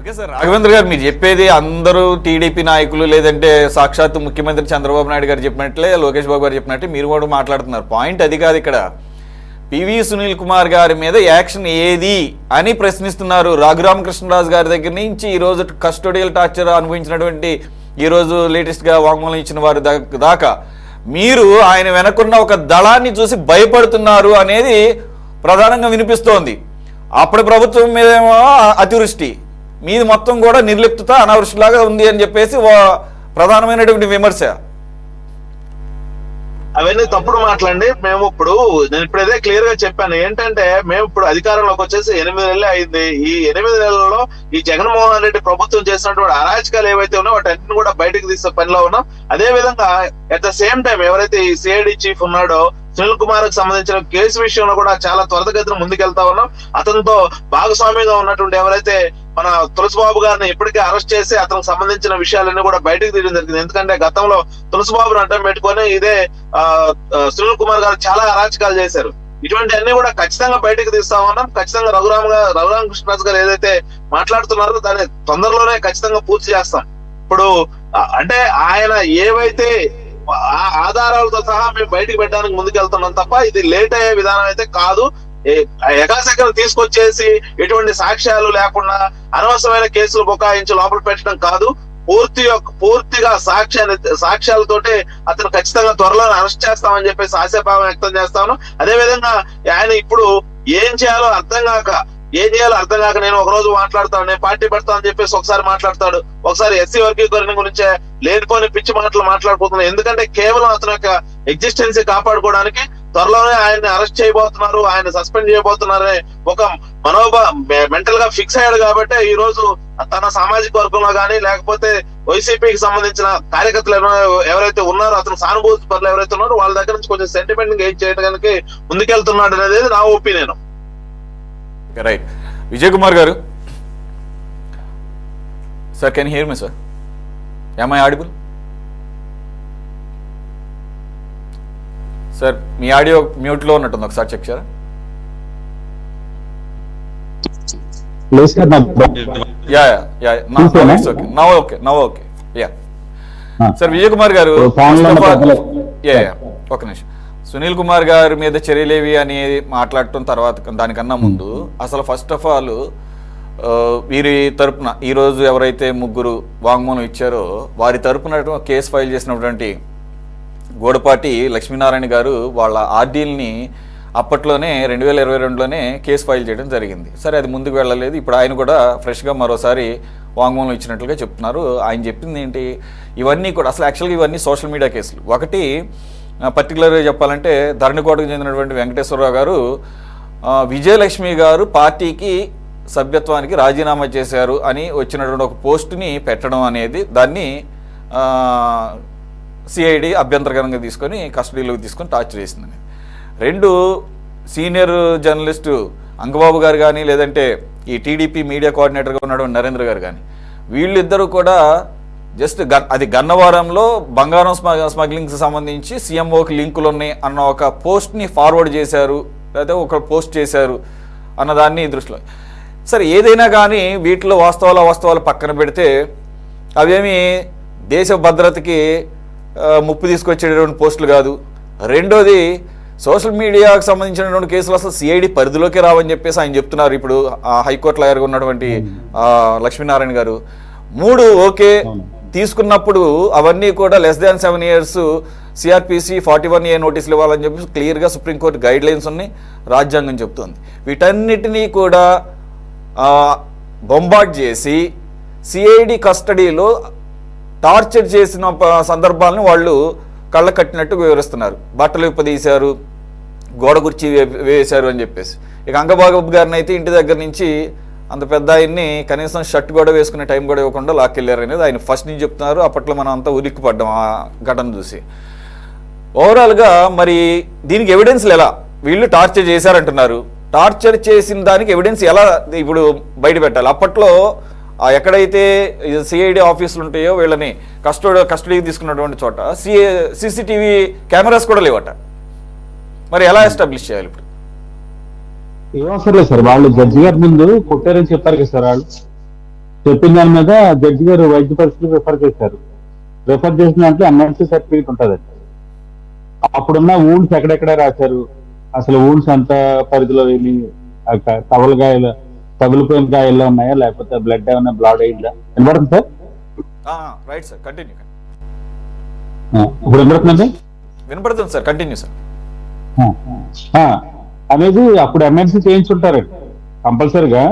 A: ఓకే సార్, రాఘవేంద్ర గారు మీరు చెప్పేది అందరూ టీడీపీ నాయకులు లేదంటే సాక్షాత్తు ముఖ్యమంత్రి చంద్రబాబు నాయుడు గారు చెప్పినట్లే, లోకేష్ బాబు గారు చెప్పినట్టే మీరు కూడా మాట్లాడుతున్నారు. పాయింట్ అది కాదు. ఇక్కడ పివి సునీల్ కుమార్ గారి మీద యాక్షన్ ఏది అని ప్రశ్నిస్తున్నారు. రఘురామకృష్ణరాజు గారి దగ్గర నుంచి ఈరోజు కస్టోడియల్ టార్చర్ అనుభవించినటువంటి ఈరోజు లేటెస్ట్గా వాంగ్మూలం ఇచ్చిన వారి దాకా మీరు ఆయన వెనకున్న ఒక దళాన్ని చూసి భయపడుతున్నారు అనేది ప్రధానంగా వినిపిస్తోంది. అప్పటి ప్రభుత్వం మీదేమో అతివృష్టి, మీది మొత్తం కూడా నిర్లిప్తత, అనావృష్టిలాగా ఉంది అని చెప్పేసి ప్రధానమైనటువంటి విమర్శ.
C: అవన్నీ తప్పుడు మాటలండి. నేను ఇప్పుడు ఇదే క్లియర్ గా చెప్పాను. ఏంటంటే మేము ఇప్పుడు అధికారంలోకి వచ్చేసి 8 నెలలే అయింది. ఈ 8 నెలల్లో ఈ జగన్మోహన్ రెడ్డి ప్రభుత్వం చేసినటువంటి అరాచకాలు ఏవైతే ఉన్నాయో వాటన్నిటిని కూడా బయటకు తీసే పనిలో ఉన్నాం. అదే విధంగా అట్ ద సేమ్ టైం ఎవరైతే ఈ సిఐడి చీఫ్ ఉన్నాడో సునీల్ కుమార్ కి సంబంధించిన కేసు విషయంలో కూడా చాలా త్వరితగతిన ముందుకెళ్తా ఉన్నాం. అతనితో భాగస్వామిగా ఉన్నటువంటి ఎవరైతే మన తులసిబాబు గారిని ఇప్పటికే అరెస్ట్ చేసి అతనికి సంబంధించిన విషయాలన్నీ కూడా బయటకు తీయడం జరిగింది. ఎందుకంటే గతంలో తులసిబాబుని అడ్డం పెట్టుకొని ఇదే సునీల్ కుమార్ గారు చాలా అరాచకాలు చేశారు. ఇటువంటి అన్ని కూడా ఖచ్చితంగా బయటకు తీస్తా ఉన్నాం. ఖచ్చితంగా రఘురామకృష్ణరాజు గారు ఏదైతే మాట్లాడుతున్నారో దాన్ని తొందరలోనే ఖచ్చితంగా పూర్తి చేస్తాం. ఇప్పుడు అంటే ఆయన ఏవైతే ఆధారాలతో సహా మేము బయటకు పెట్టడానికి ముందుకెళ్తున్నాం తప్ప ఇది లేట్ అయ్యే విధానం అయితే కాదు. ఎకాసెకలు తీసుకొచ్చేసి ఎటువంటి సాక్ష్యాలు లేకుండా అనవసరమైన కేసులు బుకాయించి లోపల పెట్టడం కాదు. పూర్తిగా సాక్ష్యాలతోటి అతను ఖచ్చితంగా త్వరలో అరెస్ట్ చేస్తామని చెప్పేసి ఆశాభావం వ్యక్తం చేస్తాను. అదే విధంగా ఆయన ఇప్పుడు ఏం చేయాలో అర్థం కాక నేను ఒక రోజు మాట్లాడతాను, నేను పార్టీ పెడతాను అని చెప్పేసి ఒకసారి మాట్లాడతాడు, ఒకసారి ఎస్సీ వర్గీకరణ గురించే లేనిపోని పిచ్చి మాటలు మాట్లాడుకుంటున్నాడు. ఎందుకంటే కేవలం అతని యొక్క ఎగ్జిస్టెన్సీ కాపాడుకోవడానికి త్వరలోనే ఆయన్ని అరెస్ట్ చేయబోతున్నారు, ఆయన సస్పెండ్ చేయబోతున్నారనే ఒక మెంటల్ గా ఫిక్స్ అయ్యాడు. కాబట్టి ఈ రోజు తన సామాజిక వర్గంలో కానీ లేకపోతే వైసీపీకి సంబంధించిన కార్యకర్తలు ఎవరైతే ఉన్నారో, అతను సానుభూతి పనులు ఎవరైతే ఉన్నారో వాళ్ళ దగ్గర నుంచి కొంచెం సెంటిమెంట్ గెయిన్ చేయడానికి ముందుకెళ్తున్నాడు అనేది నా ఒపీనియన్.
A: రైట్, విజయ్ కుమార్ గారు sir, can hear me sir? Am I audible? Sir మీ ఆడియో మ్యూట్లో ఉన్నట్టుంది, ఒకసారి చెక్ చేయరా? సార్ విజయ్ కుమార్ గారు, ఒక నిమిషం, సునీల్ కుమార్ గారి మీద చర్యలేవి అని మాట్లాడటం తర్వాత దానికన్నా ముందు అసలు ఫస్ట్ ఆఫ్ ఆల్ వీరి తరపున ఈరోజు ఎవరైతే ముగ్గురు వాంగ్మూలం ఇచ్చారో వారి తరపున కేసు ఫైల్ చేసినటువంటి గోడపాటి లక్ష్మీనారాయణ గారు వాళ్ళ ఆర్డీల్ని అప్పట్లోనే 2022లోనే కేసు ఫైల్ చేయడం జరిగింది. సరే, అది ముందుకు వెళ్ళలేదు. ఇప్పుడు ఆయన కూడా ఫ్రెష్గా మరోసారి వాంగ్మూలం ఇచ్చినట్లుగా చెప్తున్నారు. ఆయన చెప్పింది ఏంటి, ఇవన్నీ కూడా అసలు యాక్చువల్గా ఇవన్నీ సోషల్ మీడియా కేసులు. ఒకటి పర్టికులర్గా చెప్పాలంటే ధరణికోటకు చెందినటువంటి వెంకటేశ్వరరావు గారు విజయలక్ష్మి గారు పార్టీకి సభ్యత్వానికి రాజీనామా చేశారు అని వచ్చినటువంటి ఒక పోస్ట్ని పెట్టడం అనేది దాన్ని సిఐడి అభ్యంతరకరంగా తీసుకొని కస్టడీలోకి తీసుకొని టార్చర్ చేసిందని. రెండు, సీనియర్ జర్నలిస్టు అంగబాబు గారు కానీ లేదంటే ఈ టీడీపీ మీడియా కోఆర్డినేటర్గా ఉన్నటువంటి నరేంద్ర గారు కానీ వీళ్ళిద్దరూ కూడా జస్ట్ అది గన్నవరంలో బంగారం స్మగ్లింగ్కి సంబంధించి సీఎంఓకి లింకులు ఉన్నాయి అన్న ఒక పోస్ట్ని ఫార్వర్డ్ చేశారు, లేకపోతే ఒక పోస్ట్ చేశారు అన్నదాన్ని దృష్టిలో. సరే, ఏదైనా కానీ వీటిలో వాస్తవాలు పక్కన పెడితే అవేమి దేశ భద్రతకి ముప్పు తీసుకొచ్చేటటువంటి పోస్టులు కాదు. రెండోది, సోషల్ మీడియాకు సంబంధించినటువంటి కేసులు అసలు సిఐడి పరిధిలోకి రావని చెప్పేసి ఆయన చెప్తున్నారు ఇప్పుడు హైకోర్టు లాయర్గా ఉన్నటువంటి లక్ష్మీనారాయణ గారు. మూడు, ఓకే తీసుకున్నప్పుడు అవన్నీ కూడా <7 years సిఆర్పిసి 41A నోటీసులు ఇవ్వాలని చెప్పి క్లియర్గా సుప్రీంకోర్టు గైడ్ లైన్స్ ఉన్నాయి, రాజ్యాంగం చెప్తోంది. వీటన్నిటినీ కూడా బొంబార్డ్ చేసి సిఐడి కస్టడీలో టార్చర్ చేసిన సందర్భాలను వాళ్ళు కళ్ళ కట్టినట్టు వివరిస్తున్నారు. బట్టలు విప్పదీశారు, గోడ కుర్చీ వేశారు అని చెప్పేసి. ఇక అంగబాబు గారిని అయితే ఇంటి దగ్గర నుంచి అంత పెద్ద ఆయన్ని కనీసం షర్ట్ కూడా వేసుకునే టైం కూడా ఇవ్వకుండా లాక్కెళ్ళారు అనేది ఆయన ఫస్ట్ నుంచి చెప్తున్నారు. అప్పట్లో మనం అంతా ఉలిక్కిపడ్డాం ఆ ఘటన చూసి. ఓవరాల్గా మరి దీనికి ఎవిడెన్స్లు ఎలా, వీళ్ళు టార్చర్ చేశారంటున్నారు, టార్చర్ చేసిన దానికి ఎవిడెన్స్ ఎలా ఇప్పుడు బయట పెట్టాలి? అప్పట్లో ఎక్కడైతే సిఐడి ఆఫీసులు ఉంటాయో వీళ్ళని కస్టడీకి తీసుకున్నటువంటి చోట సీసీటీవీ కెమెరాస్ కూడా లేవట. మరి ఎలా ఎస్టాబ్లిష్ చేయాలి ఇప్పుడు?
D: ఏమవసరం లేదు సార్, వాళ్ళు జడ్జి గారి ముందు కొట్టారని చెప్పారు కదా సార్. వాళ్ళు చెప్పిన దాని మీద జడ్జి గారు వైద్య పరిస్థితులు రిఫర్ చేశారు. రిఫర్ చేసిన దాంట్లో ఎమ్మెల్సీ సర్టిఫికేట్ ఉంటుంది. అప్పుడున్న ఊన్స్ ఎక్కడెక్కడ రాశారు, అసలు ఊన్స్ అంత పరిధిలో వెళ్ళి తగులుపోయిన గాయాల్లో ఉన్నాయా, లేకపోతే బ్లడ్ ఏమైనా బ్లాడ్ అయిందా? వినపడుతుంది సార్?
A: Right sir, continue.
D: ఇప్పుడు వినపడుతుందండి?
A: వినపడుతుంది సార్, కంటిన్యూ సార్.
D: అనేది అప్పుడు ఎమ్మెల్సీ చేయించుంటారండి కంపల్సరీగా.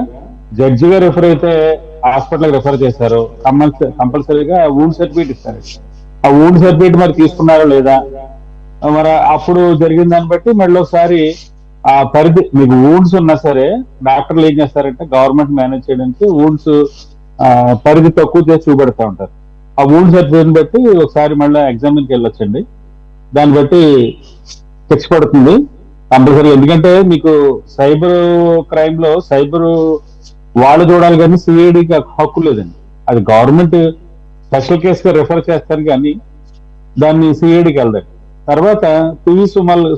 D: జడ్జి గారు రిఫర్ అయితే హాస్పిటల్కి రిఫర్ చేశారు, కంపల్సరీగా వూండ్ సర్టిఫికేట్ ఇస్తారు. ఆ వూండ్ సర్టిఫికేట్ మరి తీసుకున్నారో లేదా, మరి అప్పుడు జరిగిన దాన్ని బట్టి మళ్ళీ ఒకసారి ఆ పరిధి, మీకు వూండ్స్ ఉన్నా సరే డాక్టర్లు ఏం చేస్తారంటే గవర్నమెంట్ మేనేజ్ చేయడానికి వూండ్స్ పరిధి తక్కువ చేసి చూపెడతా ఉంటారు. ఆ వూండ్ సర్టిఫికేట్ బట్టి ఒకసారి మళ్ళీ ఎగ్జామిన్కి వెళ్ళొచ్చండి. దాన్ని బట్టి శిక్ష పడుతుంది కంపల్సరీ. ఎందుకంటే మీకు సైబర్ క్రైమ్ లో సైబర్ వాళ్ళు చూడాలి కానీ సిఐడికి హక్కు లేదండి. అది గవర్నమెంట్ స్పెషల్ కేసుగా రిఫర్ చేస్తారు కానీ దాన్ని సిఐడికి వెళ్దాం. తర్వాత పివి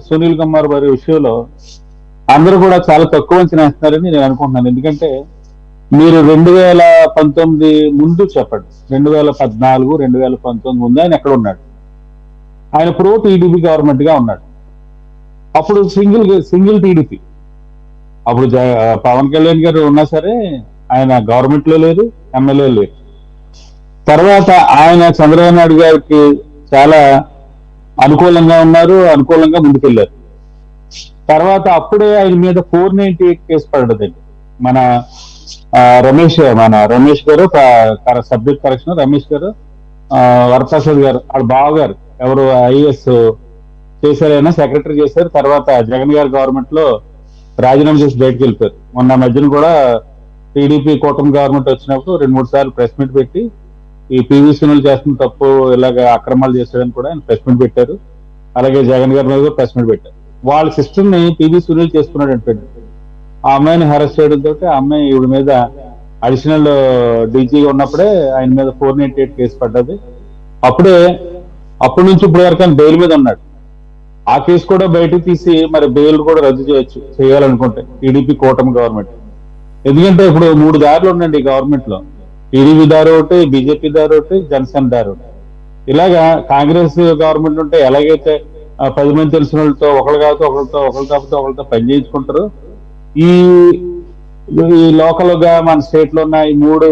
D: సునీల్ కుమార్ వారి విషయంలో అందరూ కూడా చాలా తక్కువ అంచనా వేస్తున్నారని నేను అనుకుంటున్నాను. ఎందుకంటే మీరు 2019 ముందు చెప్పండి, 2014, 2019 ముందు ఆయన ఎక్కడ ఉన్నాడు? ఆయన ప్రో టీడీపీ గవర్నమెంట్ గా ఉన్నాడు. అప్పుడు సింగిల్ టీడీపీ. అప్పుడు పవన్ కళ్యాణ్ గారు ఉన్నా సరే ఆయన గవర్నమెంట్ లో లేరు, ఎమ్మెల్యే లేరు. తర్వాత ఆయన చంద్రబాబు నాయుడు గారికి చాలా అనుకూలంగా ఉన్నారు, అనుకూలంగా ముందుకెళ్లారు. తర్వాత అప్పుడే ఆయన మీద 498 కేసు పడ్డదండి. మన రమేష్ గారు సబ్జెక్ట్ కరెక్షన్ రమేష్ గారు, వరప్రసాద్ గారు వాళ్ళ బావగారు ఎవరు ఐఏఎస్ చేశారైనా సెక్రటరీ చేశారు. తర్వాత జగన్ గారి గవర్నమెంట్ లో రాజీనామా చేసి బయటకు వెళ్ళిపోయారు. మొన్న మధ్యన కూడా టీడీపీ కూటమి గవర్నమెంట్ వచ్చినప్పుడు 2-3 సార్లు ప్రెస్ మీట్ పెట్టి ఈ పివి సునీల్ చేస్తున్న తప్పు ఇలాగ అక్రమాలు చేశాడని కూడా ఆయన ప్రెస్ మీట్ పెట్టారు. అలాగే జగన్ గారి మీద ప్రెస్ మీట్ పెట్టారు. వాళ్ళ సిస్టర్ ని పివి సునీల్ చేసుకున్నాడు అంటే ఆ అమ్మాయిని హెరాస్ చేయడంతో ఆ అమ్మాయి ఈవిడ మీద అడిషనల్ డీజీగా ఉన్నప్పుడే ఆయన మీద 498 కేసు పడ్డది. అప్పటి నుంచి ఇప్పటి వరకు ఆయన బెయిల్ మీద ఉన్నాడు. ఆ కేసు కూడా బయటకు తీసి మరి బెయిల్ కూడా రద్దు చేయాలనుకుంటే టీడీపీ కూటమి గవర్నమెంట్. ఎందుకంటే ఇప్పుడు 3 దారులు ఉండండి ఈ గవర్నమెంట్ లో. టీడీపీ దారి ఒకటి, బీజేపీ దారి ఒకటి, జనసేన దారి ఒకటి. ఇలాగా కాంగ్రెస్ గవర్నమెంట్ ఉంటే ఎలాగైతే 10 మంది తెలిసిన వాళ్ళతో ఒకళ్ళు కాకపోతే ఒకరితో పని చేయించుకుంటారు, ఈ లోకల్ గా మన స్టేట్ లో ఉన్న ఈ 3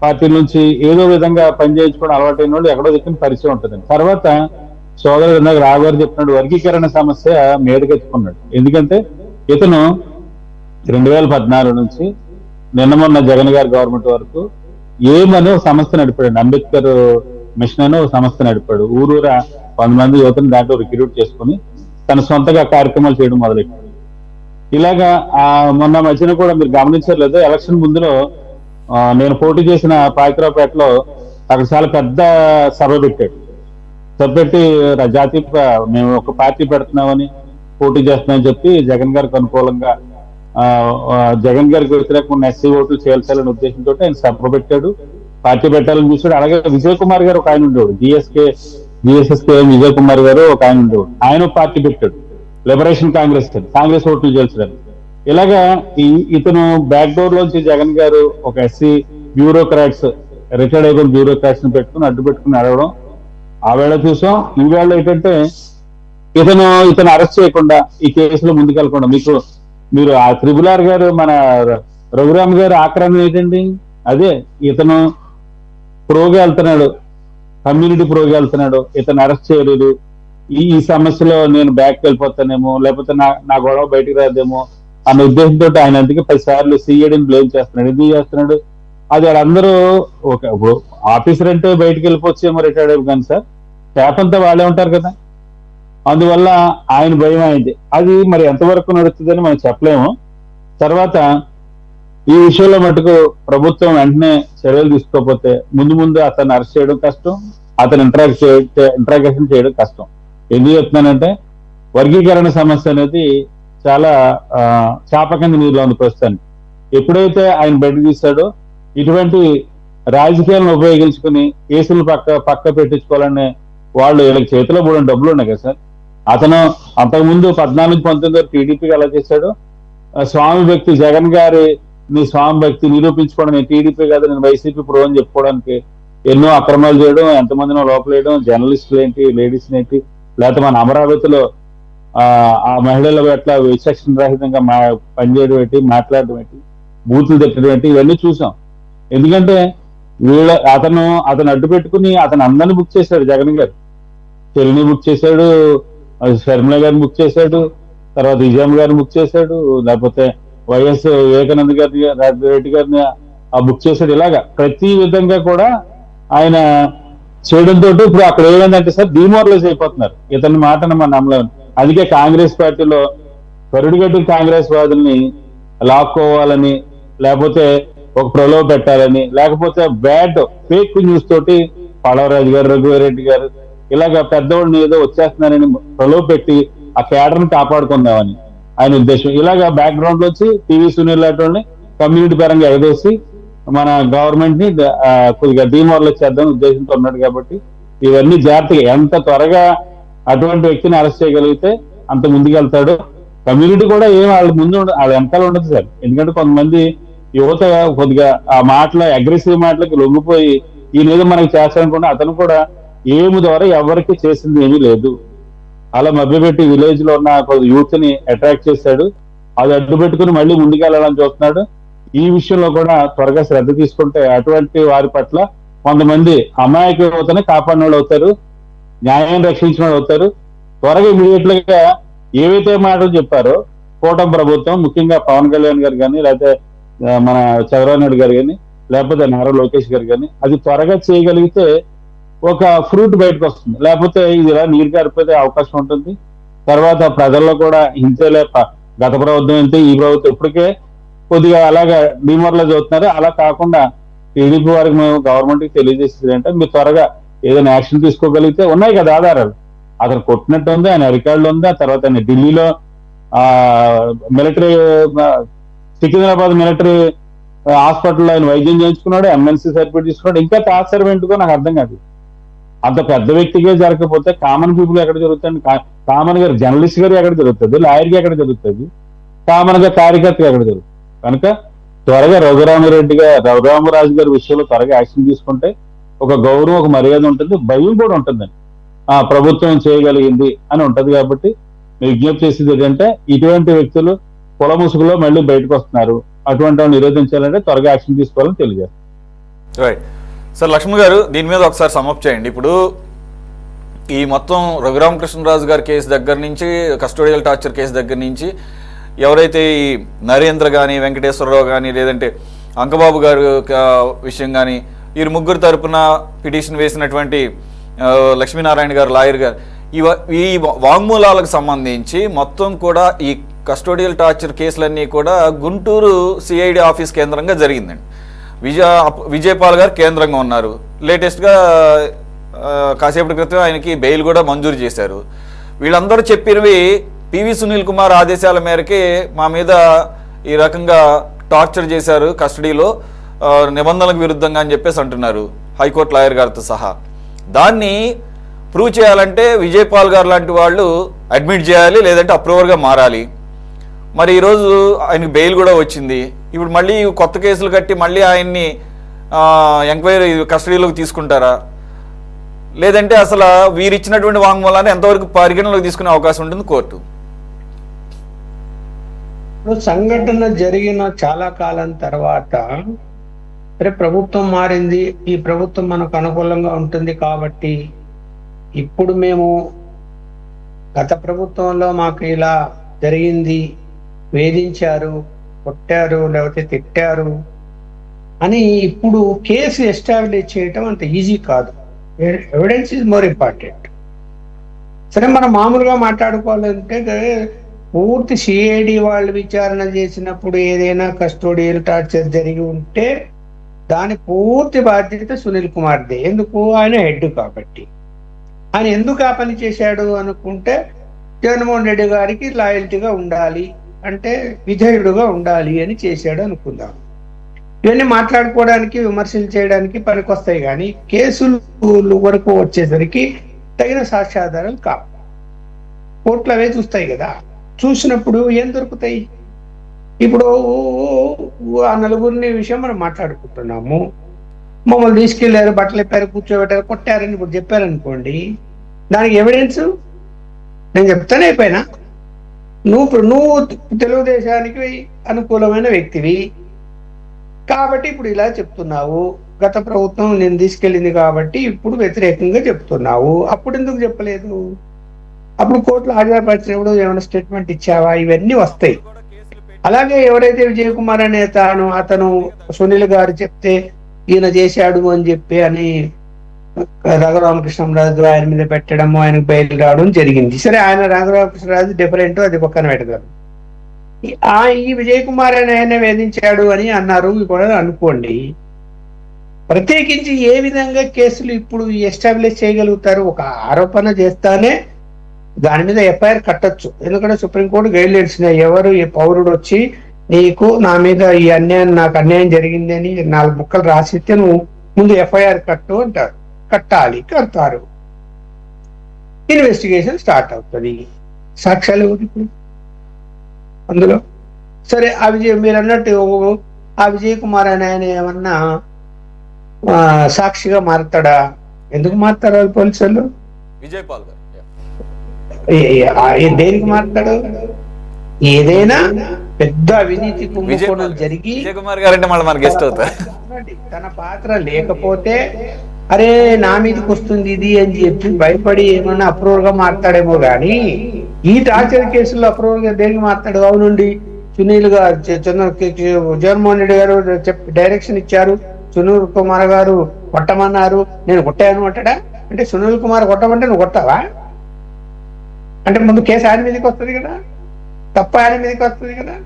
D: పార్టీల నుంచి ఏదో విధంగా పని చేయించుకోవడం అలవాటైన వాళ్ళు ఎక్కడో దిక్కున పరిచయం ఉంటుందండి. తర్వాత సోదరుడు ఇందాక రావు గారు చెప్పినట్టు వర్గీకరణ సమస్య మీదకెత్తుకున్నాడు. ఎందుకంటే ఇతను 2014 నుంచి నిన్న మొన్న జగన్ గారి గవర్నమెంట్ వరకు ఏమని ఒక సంస్థ నడిపాడు. అంబేద్కర్ మిషన్ అని ఒక సంస్థ నడిపాడు. ఊరూరా 100 మంది యువతను దాంట్లో రిక్రూట్ చేసుకుని తన సొంతగా కార్యక్రమాలు చేయడం మొదలెట్టాడు. ఇలాగా మొన్న మధ్యన కూడా మీరు గమనించలేదు, ఎలక్షన్ ముందులో నేను పోటీ చేసిన పాయకరావుపేటలో అక్కడ చాలా పెద్ద సభ పెట్టాడు. సభ పెట్టి జాతీయ మేము ఒక పార్టీ పెడుతున్నామని పోటీ చేస్తున్నామని చెప్పి జగన్ గారికి అనుకూలంగా జగన్ గారికి వ్యతిరేకంగా ఎస్సీ ఓట్లు చేయాల్సాలనే ఉద్దేశంతో ఆయన సభ పెట్టాడు, పార్టీ పెట్టాలని చూసాడు. అలాగే విజయ్ కుమార్ గారు ఒక ఆయన ఉండేవాడు, జిఎస్ఎస్కే విజయ్ కుమార్ గారు ఒక ఆయన ఉండేవాడు. ఆయన పార్టీ పెట్టాడు, లిబరేషన్ కాంగ్రెస్ ఓట్లు చేల్చడానికి. ఇలాగా ఇతను బ్యాక్ డోర్ లోంచి జగన్ గారు ఒక ఎస్సీ బ్యూరోక్రాట్స్, రిటైర్డ్ అయిపోయిన బ్యూరోక్రాట్స్ ని పెట్టుకుని అడ్డు పెట్టుకుని అడగడం ఆ వేళ చూసాం. ఈ వేళ ఏంటంటే ఇతను అరెస్ట్ చేయకుండా ఈ కేసులో ముందుకెళ్ళకుండా మీరు ఆ త్రిపులార్ గారు మన రఘురామ్ గారు ఆక్రమణ ఏంటండి, అదే ఇతను ప్రోగా వెళ్తున్నాడు, కమ్యూనిటీ ప్రోగా వెళ్తున్నాడు, ఇతను అరెస్ట్ చేయలేదు, ఈ సమస్యలో నేను బ్యాక్ వెళ్ళిపోతానేమో, లేకపోతే నా గొడవ బయటికి రాదేమో అన్న ఉద్దేశంతో ఆయన అందుకే 10 సార్లు సిఐడిని బ్లేమ్ చేస్తున్నాడు. ఎందుకు చేస్తున్నాడు? అది వాళ్ళందరూ ఒక ఆఫీసర్ అంటే బయటికి వెళ్ళిపోవచ్చేమో రిటైర్డ్ అయిపో, కానీ సార్ స్టాఫ్ అంతా వాళ్ళే ఉంటారు కదా, అందువల్ల ఆయన భయం అయింది. అది మరి ఎంతవరకు నడుస్తుందని మనం చెప్పలేము. తర్వాత ఈ విషయంలో మటుకు ప్రభుత్వం వెంటనే చర్యలు తీసుకోకపోతే ముందు అతన్ని అరెస్ట్ చేయడం కష్టం, అతను ఇంట్రాగేషన్ చేయడం కష్టం. ఎందుకు చెప్తున్నానంటే వర్గీకరణ సమస్య అనేది చాలా చాప కింద నీరులో ఉంది ప్రస్తుతానికి. ఎప్పుడైతే ఆయన బయట తీశాడో ఇటువంటి రాజకీయాలను ఉపయోగించుకుని కేసులు పక్క పెట్టించుకోవాలనే వాళ్ళు వీళ్ళకి చేతిలో కూడా డబ్బులు ఉన్నాయి కదా సార్. అతను అంతకుముందు 14-19 టీడీపీకి ఎలా చేశాడు, స్వామి భక్తి జగన్ గారి స్వామి భక్తి నిరూపించుకోవడం, నేను టీడీపీ కాదు నేను వైసీపీ ప్రో అని చెప్పుకోవడానికి ఎన్నో అక్రమాలు చేయడం, ఎంతమందినో లోపలేయడం, జర్నలిస్టులు ఏంటి, లేడీస్ ఏంటి, లేకపోతే మన అమరావతిలో ఆ మహిళల పట్ల విచక్షణ రహితంగా పనిచేయడం ఏంటి, మాట్లాడడం ఏంటి, బూతులు తిట్టడం ఏంటి, ఇవన్నీ చూసాం. ఎందుకంటే అతను అడ్డు పెట్టుకుని అతను అందరిని బుక్ చేశాడు. జగన్ గారు చెల్లిని బుక్ చేశాడు, శర్మిల గారిని బుక్ చేశాడు, తర్వాత విజయమ్మ గారిని బుక్ చేశాడు, లేకపోతే వైఎస్ వివేకానంద రెడ్డి గారిని బుక్ చేశాడు. ఇలాగా ప్రతి విధంగా కూడా ఆయన చేయడంతో ఇప్పుడు అక్కడ ఏమైందంటే సార్ డిమోరలైజ్ అయిపోతున్నారు. ఇతని మాటను మనం నమ్మలేము. అందుకే కాంగ్రెస్ పార్టీలో కరుడుగట్టు కాంగ్రెస్ వాదుల్ని లాక్కోవాలని, లేకపోతే ఒక ప్రలోభ పెట్టాలని, లేకపోతే బ్యాడ్ ఫేక్ న్యూస్ తోటి పడవరాజు గారు, రఘువీరెడ్డి గారు ఇలాగ పెద్దవాడిని ఏదో వచ్చేస్తున్నారని ప్రలోభ పెట్టి ఆ కేడర్ని కాపాడుకుందామని ఆయన ఉద్దేశం. ఇలాగ బ్యాక్గ్రౌండ్ లోంచి టీవీ సునీల్ లాంటి కమ్యూనిటీ పరంగా ఎగదోసి మన గవర్నమెంట్ ని కొద్దిగా డిమోరలైజ్ చేద్దామని ఉద్దేశంతో ఉన్నాడు. కాబట్టి ఇవన్నీ జాగ్రత్తగా ఎంత త్వరగా అటువంటి వ్యక్తిని అరెస్ట్ చేయగలిగితే అంత ముందుకెళ్తాడు. కమ్యూనిటీ కూడా ఏం వాళ్ళ ముందు వాళ్ళ వెనకాల ఉండదు సార్. ఎందుకంటే కొంతమంది యువత కొద్దిగా ఆ మాటలు అగ్రెసివ్ మాటలకి లొంగిపోయి ఈయనేదో మనకి చేస్తాడనుకుంటే అతను కూడా ఏమి ద్వారా ఎవరికి చేసింది ఏమీ లేదు, అలా మభ్యపెట్టి విలేజ్ లో ఉన్న యూత్ ని అట్రాక్ట్ చేశాడు. అది అడ్డు పెట్టుకుని మళ్ళీ ముందుకెళ్లాలని చూస్తున్నాడు. ఈ విషయంలో కూడా త్వరగా శ్రద్ధ తీసుకుంటే అటువంటి వారి పట్ల కొంతమంది అమాయక యువతని కాపాడిన వాళ్ళు అవుతారు, న్యాయాన్ని రక్షించిన వాళ్ళు అవుతారు. త్వరగా ఇమీడియట్ గా ఏవైతే మాటలు చెప్పారో కూటమి ప్రభుత్వం, ముఖ్యంగా పవన్ కళ్యాణ్ గారు కానీ, లేకపోతే మన చంద్రబాబు నాయుడు గారు కానీ, లేకపోతే నారా లోకేష్ గారు కానీ అది త్వరగా చేయగలిగితే ఒక ఫ్రూట్ బయటకు వస్తుంది. లేకపోతే ఇది ఇలా నీరు గారిపోతే అవకాశం ఉంటుంది. తర్వాత ప్రజల్లో కూడా ఇంతేలే గత ప్రభుత్వం ఇంతే, ఈ ప్రభుత్వం ఇప్పటికే కొద్దిగా అలాగా డిమోరలైజ్ అవుతున్నారు. అలా కాకుండా టీడీపీ వారికి మేము గవర్నమెంట్ కి తెలియజేసేది అంటే మీరు త్వరగా ఏదైనా యాక్షన్ తీసుకోగలిగితే ఉన్నాయి కదా ఆధారాలు, అతను కొట్టినట్టు ఉంది, ఆయన రికార్డులు ఉంది. ఆ తర్వాత ఆయన ఢిల్లీలో మిలిటరీ సికింద్రాబాద్ మిలిటరీ హాస్పిటల్లో ఆయన వైద్యం చేయించుకున్నాడు, ఎమ్మెల్సీ సర్టిఫికేట్ తీసుకున్నాడు. ఇంకా టార్చర్ ఏంటుకో నాకు అర్థం కాదు. అంత పెద్ద వ్యక్తిగా జరగకపోతే కామన్ పీపుల్ ఎక్కడ జరుగుతుంది? కామన్ గా జర్నలిస్ట్ గారు ఎక్కడ జరుగుతుంది? లాయర్కి ఎక్కడ జరుగుతుంది? కామన్ గా కార్యకర్తగా ఎక్కడ జరుగుతుంది? కనుక త్వరగా రఘురామరాజు గారి విషయంలో త్వరగా యాక్షన్ తీసుకుంటే ఒక గౌరవం, ఒక మర్యాద ఉంటుంది, భయం కూడా ఉంటుందండి. ప్రభుత్వం చేయగలిగింది అని ఉంటది. కాబట్టి విజ్ఞప్తి చేసేది ఏంటంటే ఇటువంటి వ్యక్తులు కుల ముసుగులో మళ్ళీ బయటకు వస్తున్నారు. అటువంటి వాళ్ళు నిరోధించాలంటే త్వరగా యాక్షన్ తీసుకోవాలని తెలియజేస్తారు.
A: Right sir. లక్ష్మణ్ గారు దీని మీద ఒకసారి సమప్ చేయండి. ఇప్పుడు ఈ మొత్తం రఘురామకృష్ణరాజు గారి కేసు దగ్గర నుంచి, కస్టోడియల్ టార్చర్ కేసు దగ్గర నుంచి, ఎవరైతే ఈ నరేంద్ర కానీ, వెంకటేశ్వరరావు కానీ, లేదంటే అంకబాబు గారు విషయం కానీ, వీరు ముగ్గురు తరపున పిటిషన్ వేసినటువంటి లక్ష్మీనారాయణ గారు, లాయర్ గారు, ఈ వాంగ్మూలాలకు సంబంధించి మొత్తం కూడా ఈ కస్టోడియల్ టార్చర్ కేసులన్నీ కూడా గుంటూరు సిఐడి ఆఫీస్ కేంద్రంగా జరిగిందండి. విజయపాల్ గారు కేంద్రంగా ఉన్నారు. లేటెస్ట్గా కాసేపటి క్రితం ఆయనకి బెయిల్ కూడా మంజూరు చేశారు. వీళ్ళందరూ చెప్పినవి పివి సునీల్ కుమార్ ఆదేశాల మేరకే మా మీద ఈ రకంగా టార్చర్ చేశారు కస్టడీలో నిబంధనలకు విరుద్ధంగా అని చెప్పేసి అంటున్నారు హైకోర్టు లాయర్ గారితో సహా. దాన్ని ప్రూవ్ చేయాలంటే విజయపాల్ గారు లాంటి వాళ్ళు అడ్మిట్ చేయాలి, లేదంటే అప్రూవర్గా మారాలి. మరి ఈరోజు ఆయనకి బెయిల్ కూడా వచ్చింది. ఇప్పుడు మళ్ళీ కొత్త కేసులు కట్టి మళ్ళీ ఆయన్ని ఎంక్వైరీ కస్టడీలోకి తీసుకుంటారా, లేదంటే అసలు వీరిచ్చినటువంటి వాంగ్మూలాన్ని ఎంతవరకు పరిగణలోకి తీసుకునే అవకాశం ఉంటుంది కోర్టు?
B: సంఘటన జరిగిన చాలా కాలం తర్వాత ప్రభుత్వం మారింది, ఈ ప్రభుత్వం మనకు అనుకూలంగా ఉంటుంది కాబట్టి ఇప్పుడు మేము గత ప్రభుత్వంలో మాకు ఇలా జరిగింది, వేధించారు, కొట్టారు, లేకపోతే తిట్టారు అని ఇప్పుడు కేసు ఎస్టాబ్లిష్ చేయటం అంత ఈజీ కాదు. Evidence is more important. సరే, మనం మామూలుగా మాట్లాడుకోవాలంటే పూర్తి సిఐడి వాళ్ళు విచారణ చేసినప్పుడు ఏదైనా కస్టోడియల్ టార్చర్ జరిగి ఉంటే దాని పూర్తి బాధ్యత సునీల్ కుమార్దే. ఎందుకు? ఆయన హెడ్ కాబట్టి. ఆయన ఎందుకు ఆ పని చేశాడు అనుకుంటే జగన్మోహన్ రెడ్డి గారికి లాయల్టీగా ఉండాలి, అంటే విధేయుడుగా ఉండాలి అని చేశాడు అనుకుందాం. ఇవన్నీ మాట్లాడుకోవడానికి, విమర్శలు చేయడానికి పనికొస్తాయి, కానీ కేసులు వరకు వచ్చేసరికి తగిన సాక్ష్యాధారాలు కావు. కోర్టులు అవే చూస్తాయి కదా. చూసినప్పుడు ఏం దొరుకుతాయి? ఇప్పుడు ఆ నలుగురిని విషయం మనం మాట్లాడుకుంటున్నాము. మమ్మల్ని తీసుకెళ్లారు, బట్టలు ఇప్పారు, కూర్చోబెట్టారు, కొట్టారని ఇప్పుడు చెప్పారనుకోండి, దానికి ఎవిడెన్స్ నేను చెప్తానే అయిపోయినా. నువ్వు తెలుగుదేశానికి అనుకూలమైన వ్యక్తివి కాబట్టి ఇప్పుడు ఇలా చెప్తున్నావు. గత ప్రభుత్వం నేను తీసుకెళ్ళింది కాబట్టి ఇప్పుడు వ్యతిరేకంగా చెప్తున్నావు. అప్పుడు ఎందుకు చెప్పలేదు? అప్పుడు కోర్టులో హాజరుపరిచినప్పుడు ఏమైనా స్టేట్మెంట్ ఇచ్చావా? ఇవన్నీ వస్తాయి. అలాగే ఎవరైతే విజయ్ కుమార్ అనే అతను సునీల్ గారు చెప్తే ఈయన చేశాడు అని చెప్పి అని రఘురామకృష్ణరాజు ఆయన మీద పెట్టడము, ఆయనకు బయలు రావడం జరిగింది. సరే, ఆయన రఘురామకృష్ణరాజు డిఫరెంట్, అది పక్కన పెడతారు. ఈ విజయ్ కుమార్ అని ఆయన వేధించాడు అని అన్నారు కూడా అనుకోండి. ప్రత్యేకించి ఏ విధంగా కేసులు ఇప్పుడు ఎస్టాబ్లిష్ చేయగలుగుతారు? ఒక ఆరోపణ చేస్తానే దాని మీద ఎఫ్ఐఆర్ కట్టొచ్చు. ఎందుకంటే సుప్రీంకోర్టు గైడ్ లైన్స్ ఎవరు ఈ పౌరుడు వచ్చి నీకు నా మీద ఈ అన్యాయం, నాకు అన్యాయం జరిగింది అని 4 ముక్కలు రాసిస్తే నువ్వు ముందు ఎఫ్ఐఆర్ కట్టు అంటారు. కడతారు. ఇన్వెస్టిగేషన్ స్టార్ట్ అవుతుంది. సాక్ష్యాలు ఇప్పుడు అందులో. సరే, మీరు అన్నట్టు ఆ విజయ్ కుమార్ అని ఆయన ఏమన్నా సాక్షిగా మారుతాడా? ఎందుకు మారుతారు వాళ్ళు పోలీసులు?
A: విజయపాల్ గారు
B: దేనికి మారుతాడు? ఏదైనా పెద్ద అవినీతి కుంభకోణం జరిగి
A: విజయ్ కుమార్ గారు అంటే మళ్ళీ మన గెస్ట్ అవుతారు.
B: తన పాత్ర లేకపోతే అరే నా మీదకి వస్తుంది ఇది అని చెప్పి భయపడి ఏమన్నా అప్రూవల్ గా మారుతాడేమో గాని ఈ టార్చర్ కేసుల్లో అప్రూవల్ గా దేనికి మారుతాడు? అవునండి, సునీల్ గారు జగన్మోహన్ రెడ్డి గారు డైరెక్షన్ ఇచ్చారు, సునీల్ కుమార్ గారు కొట్టమన్నారు, నేను కొట్టాను అంటాడా? అంటే సునీల్ కుమార్ కొట్టమంటే నువ్వు కొట్టావా? అంటే ముందు కేసు ఆయన మీదకి వస్తుంది కదా, తప్ప ఆయన మీదకి వస్తుంది కదా.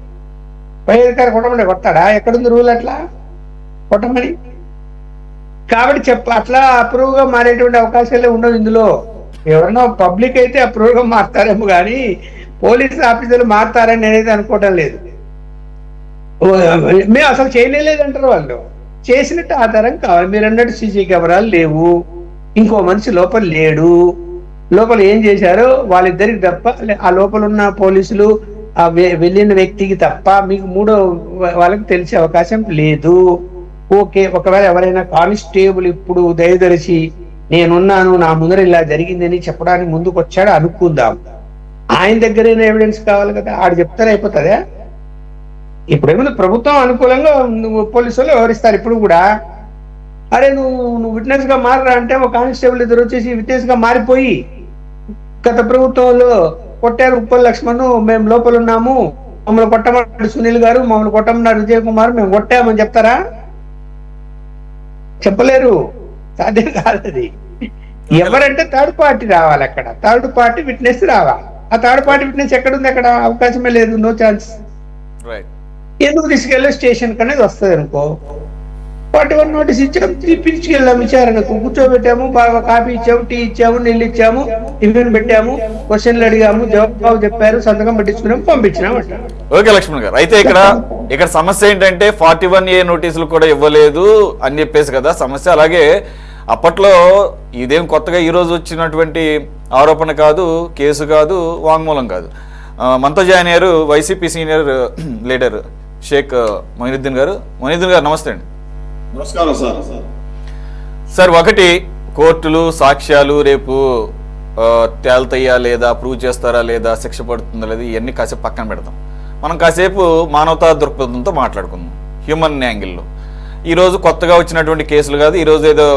B: పై అధికారి కొట్టమంటే కొట్టాడా? ఎక్కడుంది రూల్ అట్లా కొట్టమని? కాబట్టి అట్లా అప్రూవ్ గా మారేటువంటి అవకాశాలే ఉండవు ఇందులో. ఎవరన్నా పబ్లిక్ అయితే అప్రూవ్ గా మారుతారేమో కానీ పోలీసు ఆఫీసర్లు మారుతారని నేనైతే అనుకోవటం లేదు. మేము అసలు చేయలేదంటారు వాళ్ళు. చేసినట్టు ఆధారం కావాలి. మీరు అన్నట్టు సీసీ కెమెరాలు లేవు, ఇంకో మనిషి లోపల లేడు. లోపల ఏం చేశారో వాళ్ళిద్దరికి తప్ప, ఆ లోపల ఉన్న పోలీసులు ఆ వెళ్ళిన వ్యక్తికి తప్ప మీకు మూడో వాళ్ళకి తెలిసే అవకాశం లేదు. ఓకే, ఒకవేళ ఎవరైనా కానిస్టేబుల్ ఇప్పుడు దయదరిచి నేనున్నాను, నా ముందర ఇలా జరిగిందని చెప్పడానికి ముందుకు వచ్చాడు అనుకుందాం. ఆయన దగ్గరైనా ఎవిడెన్స్ కావాలి కదా, ఆడు చెప్తారు అయిపోతుందా? ఇప్పుడేమో ప్రభుత్వం అనుకూలంగా పోలీసు వాళ్ళు వ్యవహరిస్తారు. ఇప్పుడు కూడా అరే నువ్వు విట్నెస్ గా మారరా అంటే ఒక కానిస్టేబుల్ ఇద్దరు వచ్చేసి విట్నెస్ గా మారిపోయి గత ప్రభుత్వంలో కొట్టారు ఉప్పల్ లక్ష్మణ్, మేము లోపల ఉన్నాము, మమ్మల్ని కొట్టమన్నాడు సునీల్ గారు, మమ్మల్ని కొట్టమన్నాడు విజయ్ కుమార్, మేము కొట్టామని చెప్తారా? చెప్పలేరు, సాధ్యం కాదు అది. ఎవరంటే థర్డ్ పార్టీ రావాలి, అక్కడ థర్డ్ పార్టీ విట్నెస్ రావాలి. ఆ థర్డ్ పార్టీ విట్నెస్ ఎక్కడుంది? అక్కడ అవకాశమే లేదు, నో ఛాన్స్. ఎందుకు తీసుకెళ్ళి స్టేషన్ అనేది వస్తుంది అనుకో, 41 నోటీస్ ఇచ్చాము, పిలిచికెళ్ళాము విచారణకు, కూర్చోబెట్టాము, బాగా కాఫీ ఇచ్చాము, టీ ఇచ్చాము, నీళ్ళు ఇచ్చాము, టిఫిన్ పెట్టాము, క్వశ్చన్లు అడిగాము, జవాబు చెప్పారు, సంతకం పెట్టించుకున్నాము, పంపించినాము అంట.
A: ఓకే లక్ష్మణ్ గారు, అయితే ఇక్కడ సమస్య ఏంటంటే 41A నోటీసులు కూడా ఇవ్వలేదు అని చెప్పేసి కదా సమస్య. అలాగే అప్పట్లో ఇదేం కొత్తగా ఈ రోజు వచ్చినటువంటి ఆరోపణ కాదు, కేసు కాదు, వాంగ్మూలం కాదు. మనతో జాయిన్ అయ్యారు వైసీపీ సీనియర్ లీడర్ షేక్ మొయినుద్దీన్ గారు. మొయినుద్దీన్ గారు నమస్తే అండి.
E: నమస్కారం సార్.
A: సార్, ఒకటి కోర్టులు సాక్ష్యాలు రేపు తేల్తయ్యా లేదా, ప్రూవ్ చేస్తారా లేదా, శిక్ష పడుతుందా లేదా, ఇవన్నీ కాసేపు పక్కన పెడతాం. మనం కాసేపు మానవతా దృక్పథంతో మాట్లాడుకుందాం, హ్యూమన్ యాంగిల్లో. ఈరోజు కొత్తగా వచ్చినటువంటి కేసులు కాదు, ఈరోజు ఏదో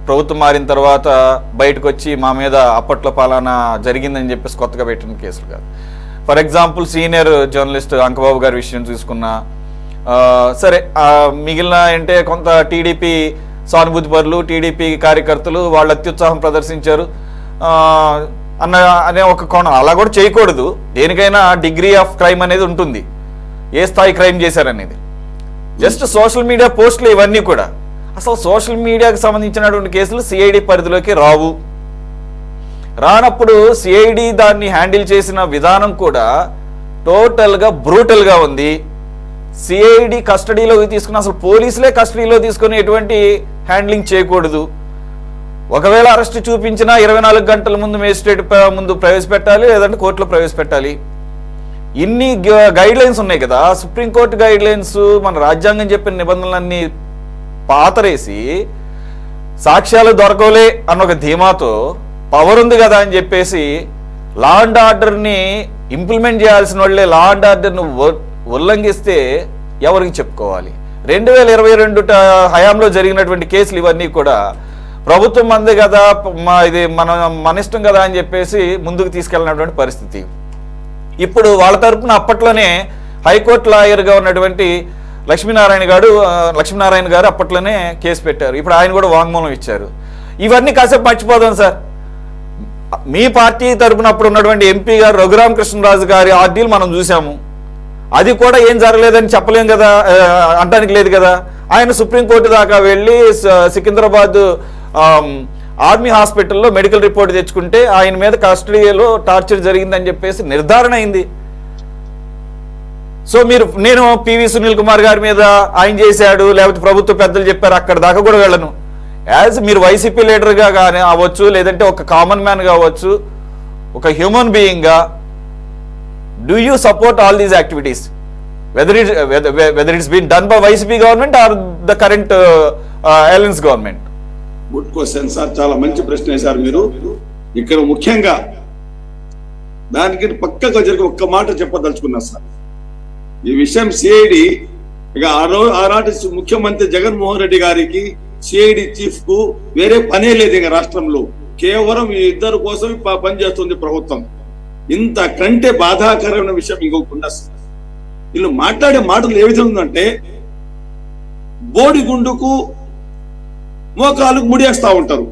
A: ప్రభుత్వం మారిన తర్వాత బయటకు వచ్చి మా మీద అప్పట్లో పలానా జరిగిందని చెప్పేసి కొత్తగా పెట్టిన కేసులు కాదు. For example senior journalist Ankababu గారి విషయం చూసుకున్నా సరే, మిగిలిన అంటే కొంత టీడీపీ సానుభూతి పరులు, టీడీపీ కార్యకర్తలు వాళ్ళు అత్యుత్సాహం ప్రదర్శించారు అనే ఒక కోణం. అలా కూడా చేయకూడదు, దేనికైనా డిగ్రీ ఆఫ్ క్రైమ్ అనేది ఉంటుంది, ఏ స్థాయి క్రైమ్ చేశారనేది. జస్ట్ సోషల్ మీడియా పోస్టులు ఇవన్నీ కూడా అసలు సోషల్ మీడియాకి సంబంధించినటువంటి కేసులు సిఐడి పరిధిలోకి రావు. రానప్పుడు సిఐడి దాన్ని హ్యాండిల్ చేసిన విధానం కూడా టోటల్గా బ్రూటల్గా ఉంది. సిఐడి కస్టడీలోకి తీసుకుని అసలు పోలీసులే కస్టడీలో తీసుకుని ఎటువంటి హ్యాండ్లింగ్ చేయకూడదు. ఒకవేళ అరెస్ట్ చూపించినా 24 గంటల ముందు మేజిస్ట్రేట్ ముందు ప్రవేశపెట్టాలి, లేదంటే కోర్టులో ప్రవేశపెట్టాలి. ఇన్ని గైడ్ లైన్స్ ఉన్నాయి కదా, సుప్రీంకోర్టు గైడ్ లైన్స్, మన రాజ్యాంగం చెప్పిన నిబంధనలన్నీ పాతరేసి సాక్ష్యాలు దొరకలే అన్న ఒక ధీమాతో పవర్ ఉంది కదా అని చెప్పేసి లా అండ్ ఆర్డర్ని ఇంప్లిమెంట్ చేయాల్సిన వాళ్ళే లా అండ్ ఆర్డర్ను ఉల్లంఘిస్తే ఎవరికి చెప్పుకోవాలి? 2022 హయాంలో జరిగినటువంటి కేసులు ఇవన్నీ కూడా ప్రభుత్వం మందే కదా, ఇది మన ఇష్టం కదా అని చెప్పేసి ముందుకు తీసుకెళ్ళినటువంటి పరిస్థితి. ఇప్పుడు వాళ్ళ తరపున అప్పట్లోనే హైకోర్టు లాయర్గా ఉన్నటువంటి లక్ష్మీనారాయణ గారు అప్పట్లోనే కేసు పెట్టారు. ఇప్పుడు ఆయన కూడా వాంగ్మూలం ఇచ్చారు. ఇవన్నీ కాసేపు మర్చిపోదాం సార్. మీ పార్టీ తరపున అప్పుడు ఉన్నటువంటి ఎంపీ గారు రఘురామకృష్ణరాజు గారి ఆర్డీలు మనం చూసాము. అది కూడా ఏం జరగలేదని చెప్పలేం కదా, అంటానికి లేదు కదా. ఆయన సుప్రీంకోర్టు దాకా వెళ్ళి సికింద్రాబాద్ ఆర్మీ హాస్పిటల్లో మెడికల్ రిపోర్ట్ తెచ్చుకుంటే ఆయన మీద కస్టడీలో టార్చర్ జరిగిందని చెప్పేసి నిర్ధారణ అయింది. సో నేను పివి సునీల్ కుమార్ గారి మీద ఆయన చేశాడు, లేకపోతే ప్రభుత్వ పెద్దలు చెప్పారు, అక్కడ దాకా కూడా వెళ్ళను. యాజ్ మీరు వైసీపీ లీడర్గా కానీ అవ్వచ్చు, లేదంటే ఒక కామన్ మ్యాన్ కావచ్చు, ఒక హ్యూమన్ బీయింగ్గా do you support all these activities whether it's been done by YCP government or the current alliance government?
E: Good question sir, చాలా మంచి ప్రశ్న వేశారు మీరు. ఇక్కడ ముఖ్యంగా దానికి పక్కగా జరిగే ఒక్క మాట చెప్పదలుచుకున్నా సార్. ఈ విషయం సిఐడి ఇక ఆనాటి ముఖ్యమంత్రి జగన్మోహన్ రెడ్డి గారికి సిఐడి చీఫ్ కు వేరే పనే లేదు ఇక రాష్ట్రంలో, కేవలం ఈ ఇద్దరు కోసం పనిచేస్తుంది ప్రభుత్వం. ఇంతకంటే బాధాకరమైన విషయం ఇంకొకటి సార్. వీళ్ళు మాట్లాడే మాటలు ఏ విధంగా ఉందంటే బోడిగుండుకు మోకాలకు ముడియేస్తా ఉంటారు.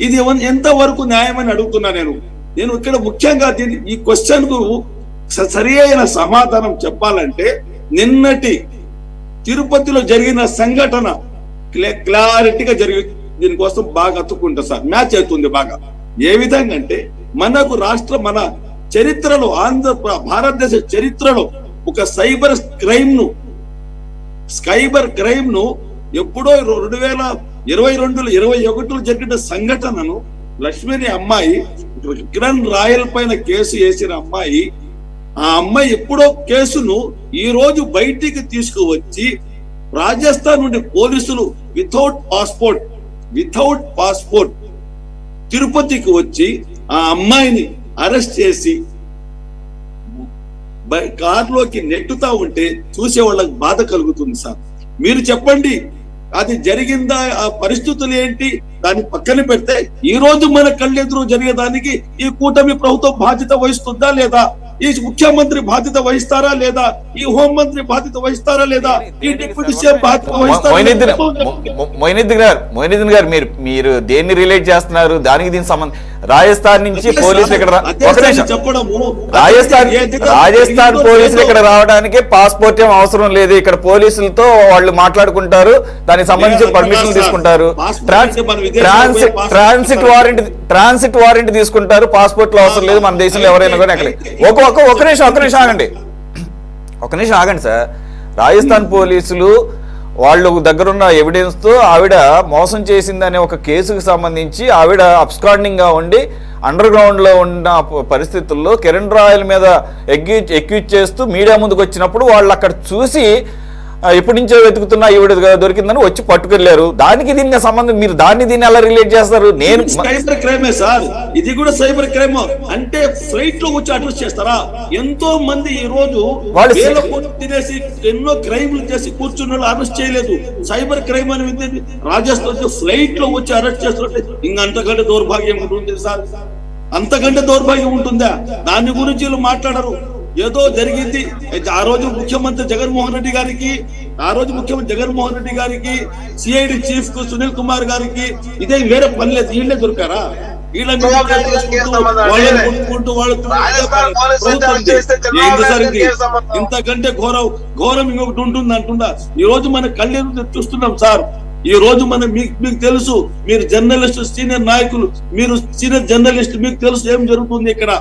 E: ఇది ఎంతవరకు న్యాయమని అడుగుతున్నా నేను ఇక్కడ ముఖ్యంగా ఈ క్వశ్చన్ కు సరి అయిన సమాధానం చెప్పాలంటే నిన్నటి తిరుపతిలో జరిగిన సంఘటన క్లారిటీగా దీనికోసం బాగా అతుక్కుంటా సార్, మ్యాచ్ అవుతుంది బాగా. ఏ విధంగా అంటే మనకు మన చరిత్రలో భారతదేశ చరిత్రలో ఒక సైబర్ క్రైమ్ ను ఎప్పుడో 2021 జరిగిన సంఘటనను లక్ష్మిని అమ్మాయి కిరణ్ రాయల్ పైన కేసు వేసిన అమ్మాయి, ఆ అమ్మాయి ఎప్పుడో కేసును ఈ రోజు బయటికి తీసుకువచ్చి రాజస్థాన్ నుండి పోలీసులు వితౌట్ పాస్పోర్ట్ తిరుపతికి వచ్చి ఆ అమ్మాయిని అరెస్ట్ చేసి కారులోకి నెట్టుతా ఉంటే చూసే వాళ్ళకి బాధ కలుగుతుంది సార్. మీరు చెప్పండి, అది జరిగిందా, ఆ పరిస్థితులు ఏంటి, దాన్ని పక్కన పెడితే ఈ రోజు మన కళ్ళెదురు జరిగేదానికి ఈ కూటమి ప్రభుత్వం బాధ్యత వహిస్తుందా లేదా, ఈ ముఖ్యమంత్రి బాధ్యత వహిస్తారా లేదా, ఈ హోంమంత్రి బాధ్యత వహిస్తారా లేదా, ఈ డిప్యూటీ సీఎం బాధ్యత వహిస్తారా?
A: మొయినుద్దీన్ గారు మీరు దేన్ని రిలేట్ చేస్తున్నారు? దానికి దీనికి సంబంధం రాజస్థాన్ నుంచి పోలీసులు ఇక్కడ రాజస్థాన్ పోలీసులు ఇక్కడ రావడానికి పాస్పోర్ట్ ఏం అవసరం లేదు. ఇక్కడ పోలీసులతో వాళ్ళు మాట్లాడుకుంటారు, దానికి సంబంధించి పర్మిషన్ తీసుకుంటారు, ట్రాన్సిట్ వారెంట్ తీసుకుంటారు, పాస్పోర్ట్ లో అవసరం లేదు. మన దేశంలో ఎవరైనా కూడా ఎక్కడ ఒక నిమిషం ఆగండి సార్. రాజస్థాన్ పోలీసులు వాళ్ళు దగ్గరున్న ఎవిడెన్స్ తో ఆవిడ మోసం చేసిందనే ఒక కేసుకు సంబంధించి ఆవిడ అబ్స్కాండింగ్ గా ఉండి అండర్ గ్రౌండ్ లో ఉన్న పరిస్థితుల్లో కిరణ్ రాయల్ మీద ఎక్యూజ్ చేస్తూ మీడియా ముందుకు వచ్చినప్పుడు వాళ్ళు అక్కడ చూసి ఎప్పటి నుంచో వెతుకుతున్నా ఈవిడ దొరికిందని వచ్చి పట్టుకెళ్లారు. దానికి దీనికి సంబంధం, మీరు దీన్ని ఎలా రిలేట్ చేస్తారు? నేను
E: సైబర్ క్రైమే సార్, ఇది కూడా సైబర్ క్రైమ్. అంటే ఫ్లైట్ లో వచ్చి అరెస్ట్ చేస్తారా? ఎంతో మంది ఈ రోజు తినేసి ఎన్నో క్రైమ్లు చేసి కూర్చున్న వాళ్ళు అరెస్ట్ చేయలేదు. సైబర్ క్రైమ్ అని రాజస్థాన్ ఫ్లైట్ లో వచ్చి అరెస్ట్ చేస్తుంటే అంతకంటే దౌర్భాగ్యం ఉంటుంది సార్, అంతకంటే దౌర్భాగ్యం ఉంటుందా? దాని గురించి వీళ్ళు మాట్లాడరు. ఏదో జరిగింది. ఆ రోజు ముఖ్యమంత్రి జగన్మోహన్ రెడ్డి గారికి సిఐడి చీఫ్ కు సునీల్ కుమార్ గారికి ఇదే వేరే పని లేదు. వీళ్ళే దొరికారా? ఇంతకంటే ఘోరం ఇంకొకటి ఉంటుంది అంటుందా? ఈ రోజు మన కళ్ళెదు చూస్తున్నాం సార్. ఈ రోజు మీకు తెలుసు, మీరు జర్నలిస్ట్, సీనియర్ నాయకులు, మీరు సీనియర్ జర్నలిస్ట్, మీకు తెలుసు ఏం జరుగుతుంది ఇక్కడ.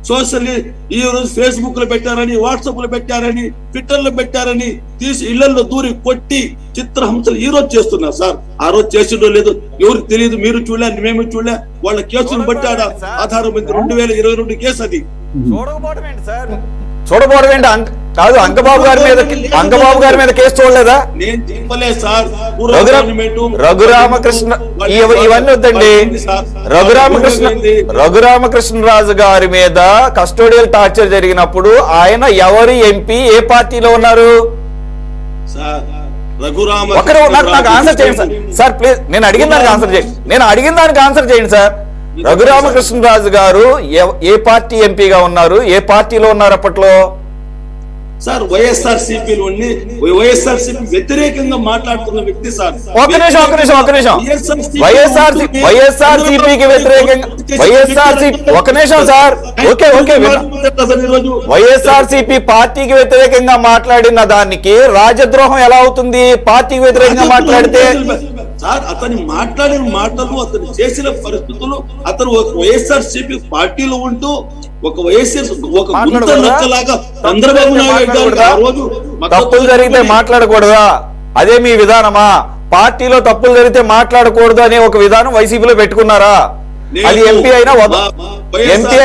E: సోషల్ ఈ రోజు ఫేస్బుక్ లో పెట్టారని, వాట్సాప్ లో పెట్టారని, ట్విట్టర్ లో పెట్టారని తీసి ఇళ్లలో దూరి కొట్టి చిత్రహింసలు ఈ రోజు చేస్తున్నారు సార్. ఆ రోజు చేసిండో లేదో ఎవరికి తెలియదు, మీరు చూడలే, మేము చూడలే. వాళ్ళ కేసును బట్టి ఆధారం 2022 కేసు అది.
A: చూడబోవడం ఏంటి? కాదు, అంకబాబు గారి మీద కేసు చూడలేదా?
E: నేను చెప్పలేదు సార్.
A: రఘురామకృష్ణ ఇవన్నీ వద్దండి. రఘురామకృష్ణరాజు గారి మీద కస్టోడియల్ టార్చర్ జరిగినప్పుడు ఆయన ఎవరి ఎంపీ, ఏ పార్టీలో ఉన్నారు? నాకు ఆన్సర్ చేయండి సార్ ప్లీజ్. నేను అడిగిన దానికి ఆన్సర్ చేయండి సార్. రఘురామకృష్ణరాజు గారు ఏ పార్టీ ఎంపీగా ఉన్నారు, ఏ పార్టీలో ఉన్నారు అప్పట్లో?
E: సార్ వైఎస్ఆర్సీపీ వ్యతిరేకంగా మాట్లాడుతున్న వ్యక్తి సార్.
A: ఒక నిమిషం వైఎస్ఆర్సీపీకి వ్యతిరేకంగా ఒక నిమిషం సార్. ఓకే వైఎస్ఆర్సీపీ పార్టీకి వ్యతిరేకంగా మాట్లాడిన దానికి రాజద్రోహం ఎలా అవుతుంది? పార్టీకి వ్యతిరేకంగా మాట్లాడితే
E: సార్ అతని మాట్లాడిన మాటలు, అతను చేసిన పరిస్థితులు, అతను వైఎస్ఆర్సీపీ పార్టీలో ఉంటూ ఒక చంద్రబాబు నాయుడు
A: తప్పులు జరిగితే మాట్లాడకూడదా? అదే మీ విధానమా? పార్టీలో తప్పులు జరిగితే మాట్లాడకూడదు అనే ఒక విధానం వైసీపీలో పెట్టుకున్నారా? అది ఎంపీ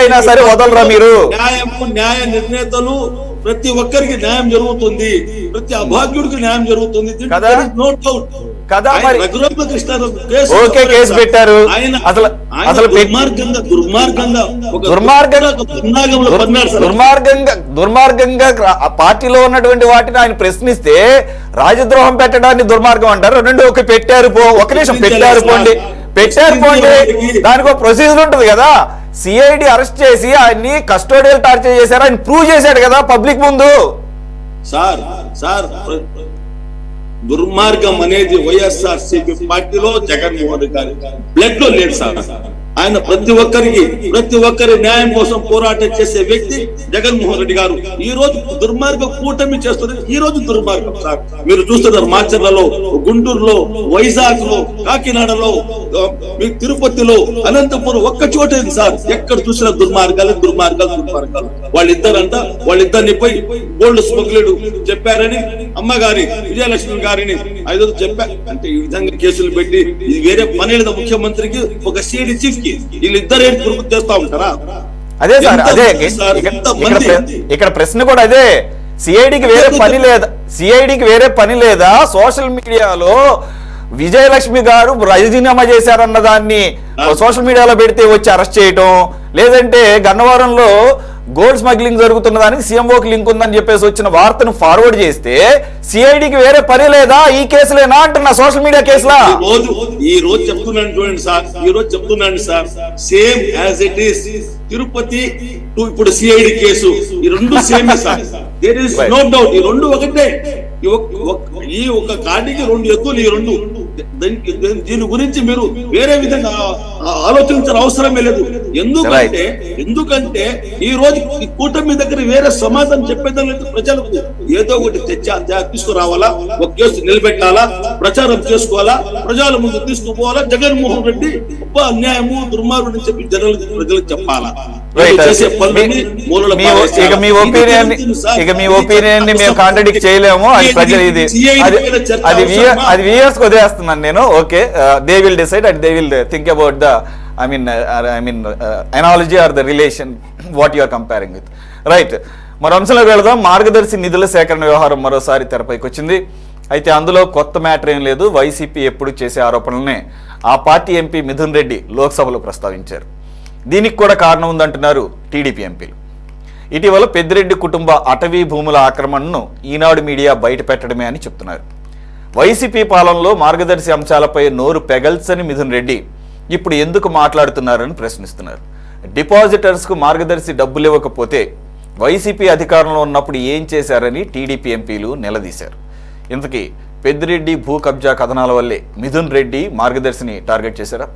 A: అయినా సరే వదలరా మీరు?
E: న్యాయ నిర్ణేతలు ప్రతి ఒక్కరికి న్యాయం జరుగుతుంది, ప్రతి అభాగ్యుడికి న్యాయం జరుగుతుంది
A: కదా. మరి ఓకే, కేసు పెట్టారు. దుర్మార్గంగా పార్టీలో ఉన్నటువంటి వాటిని ఆయన ప్రశ్నిస్తే రాజద్రోహం పెట్టడాన్ని దుర్మార్గం అంటారు. రెండు ఒక నిమిషం పెట్టారు పోండి. దానికి ఒక ప్రొసీజర్ ఉంటుంది కదా. సిఐడి అరెస్ట్ చేసి ఆయన్ని కస్టోడియల్ టార్చర్ చేశారు, ఆయన ప్రూవ్ చేశాడు కదా పబ్లిక్ ముందు.
E: సార్ దుర్మార్గం అనేది వైఎస్ఆర్సీపీ పార్టీలో జగన్మోహన్ రెడ్డి గారి బ్లడ్ లో లేదు సార్. ఆయన ప్రతి ఒక్కరి న్యాయం కోసం పోరాటం చేసే వ్యక్తి జగన్మోహన్ రెడ్డి గారు. ఈ రోజు దుర్మార్గ కూటమి చేస్తున్నది ఈ రోజు దుర్మార్గం సార్. మీరు చూస్తున్నారు మాచర్లలో, గుంటూరులో, వైజాగ్ లో, కాకినాడలో, తిరుపతిలో, అనంతపురం ఒక్క చోట సార్. ఎక్కడ చూసినా దుర్మార్గాలు. వాళ్ళిద్దరిని పోయి గోల్డ్ స్మగ్లర్డ్ చెప్పారని అమ్మగారి విజయలక్ష్మి గారిని ఐదో చెప్పా అంటే ఈ విధంగా కేసులు పెట్టి ఇది వేరే పని లేదా ముఖ్యమంత్రికి ఒక సిఐడి చీఫ్ కి వీళ్ళిద్దరు ఏం గుర్తు చేస్తా ఉంటారా?
A: అదే సార్, అదే ఇక్కడ ప్రశ్న కూడా అదే. సిఐడికి వేరే పని లేదా? సోషల్ మీడియాలో విజయలక్ష్మి గారు రాజీనామా చేశారన్న దాన్ని సోషల్ మీడియాలో పెడితే వచ్చి అరెస్ట్ చేయటం, లేదంటే గన్నవరంలో గోల్డ్ స్మగ్లింగ్ జరుగుతున్న దానికి సీఎంఓకి లింక్ ఉందని చెప్పేసి వచ్చిన వార్తను ఫార్వర్డ్ చేస్తే సిఐడికి వేరే పని లేదా? ఈ కేసులేనా అంటున్నా, సోషల్ మీడియా కేసులా?
E: ఈ రోజు చెప్తున్నాను చూడండి సార్, ఈ రోజు చెప్తున్నాను sir, same as it is Tirupati to ఇప్పుడు సిఐడి కేసు, ఈ రెండు సేమే sir. There is no doubt, ఈ రెండు ఒకటే. ఈ ఒక కాడికి రెండు ఎత్తులు, ఈ రెండు. దీని గురించి మీరు వేరే విధంగా ఆలోచించిన అవసరమే లేదు. ఎందుకంటే ఈ రోజు ఈ కూటమి దగ్గర వేరే సమాధానం చెప్పేదాన్ని ప్రజలకు ఏదో ఒకటి తీసుకురావాలా, ఒక కేసు నిలబెట్టాలా, ప్రచారం చేసుకోవాలా, ప్రజల ముందు తీసుకుపోవాలా. జగన్మోహన్ రెడ్డి అన్యాయము దుర్మార్గుడు అని చెప్పి ప్రజలకు చెప్పాలా.
A: మీ ఒపీనియన్ ని మేము కాంట్రడిక్ట్ చేయలేము. అది వ్యూయర్స్ కి వదిలేస్తున్నాను నేను. Okay, they will decide and they will think about the I mean analogy or the relation what you are comparing with. Right, మరో అంశంలోకి వెళదాం. మార్గదర్శి నిధుల సేకరణ వ్యవహారం మరోసారి తెరపైకి వచ్చింది. అయితే అందులో కొత్త మ్యాటర్ ఏం లేదు. వైసీపీ ఎప్పుడు చేసే ఆరోపణలనే ఆ పార్టీ ఎంపీ మిథున్ రెడ్డి లోక్సభలో ప్రస్తావించారు. దీనికి కూడా కారణం ఉందంటున్నారు టీడీపీ ఎంపీలు. ఇటీవల పెద్దిరెడ్డి కుటుంబ అటవీ భూముల ఆక్రమణను ఈనాడు మీడియా బయట పెట్టడమే అని చెప్తున్నారు. వైసీపీ పాలనలో మార్గదర్శి అంశాలపై నోరు పెగల్చని మిథున్ రెడ్డి ఇప్పుడు ఎందుకు మాట్లాడుతున్నారని ప్రశ్నిస్తున్నారు. డిపాజిటర్స్కు మార్గదర్శి డబ్బులు ఇవ్వకపోతే వైసీపీ అధికారంలో ఉన్నప్పుడు ఏం చేశారని టీడీపీ ఎంపీలు నిలదీశారు. ఇంతకీ పెద్దిరెడ్డి భూ కబ్జా కథనాల వల్లే మిథున్ రెడ్డి మార్గదర్శిని టార్గెట్ చేశారా?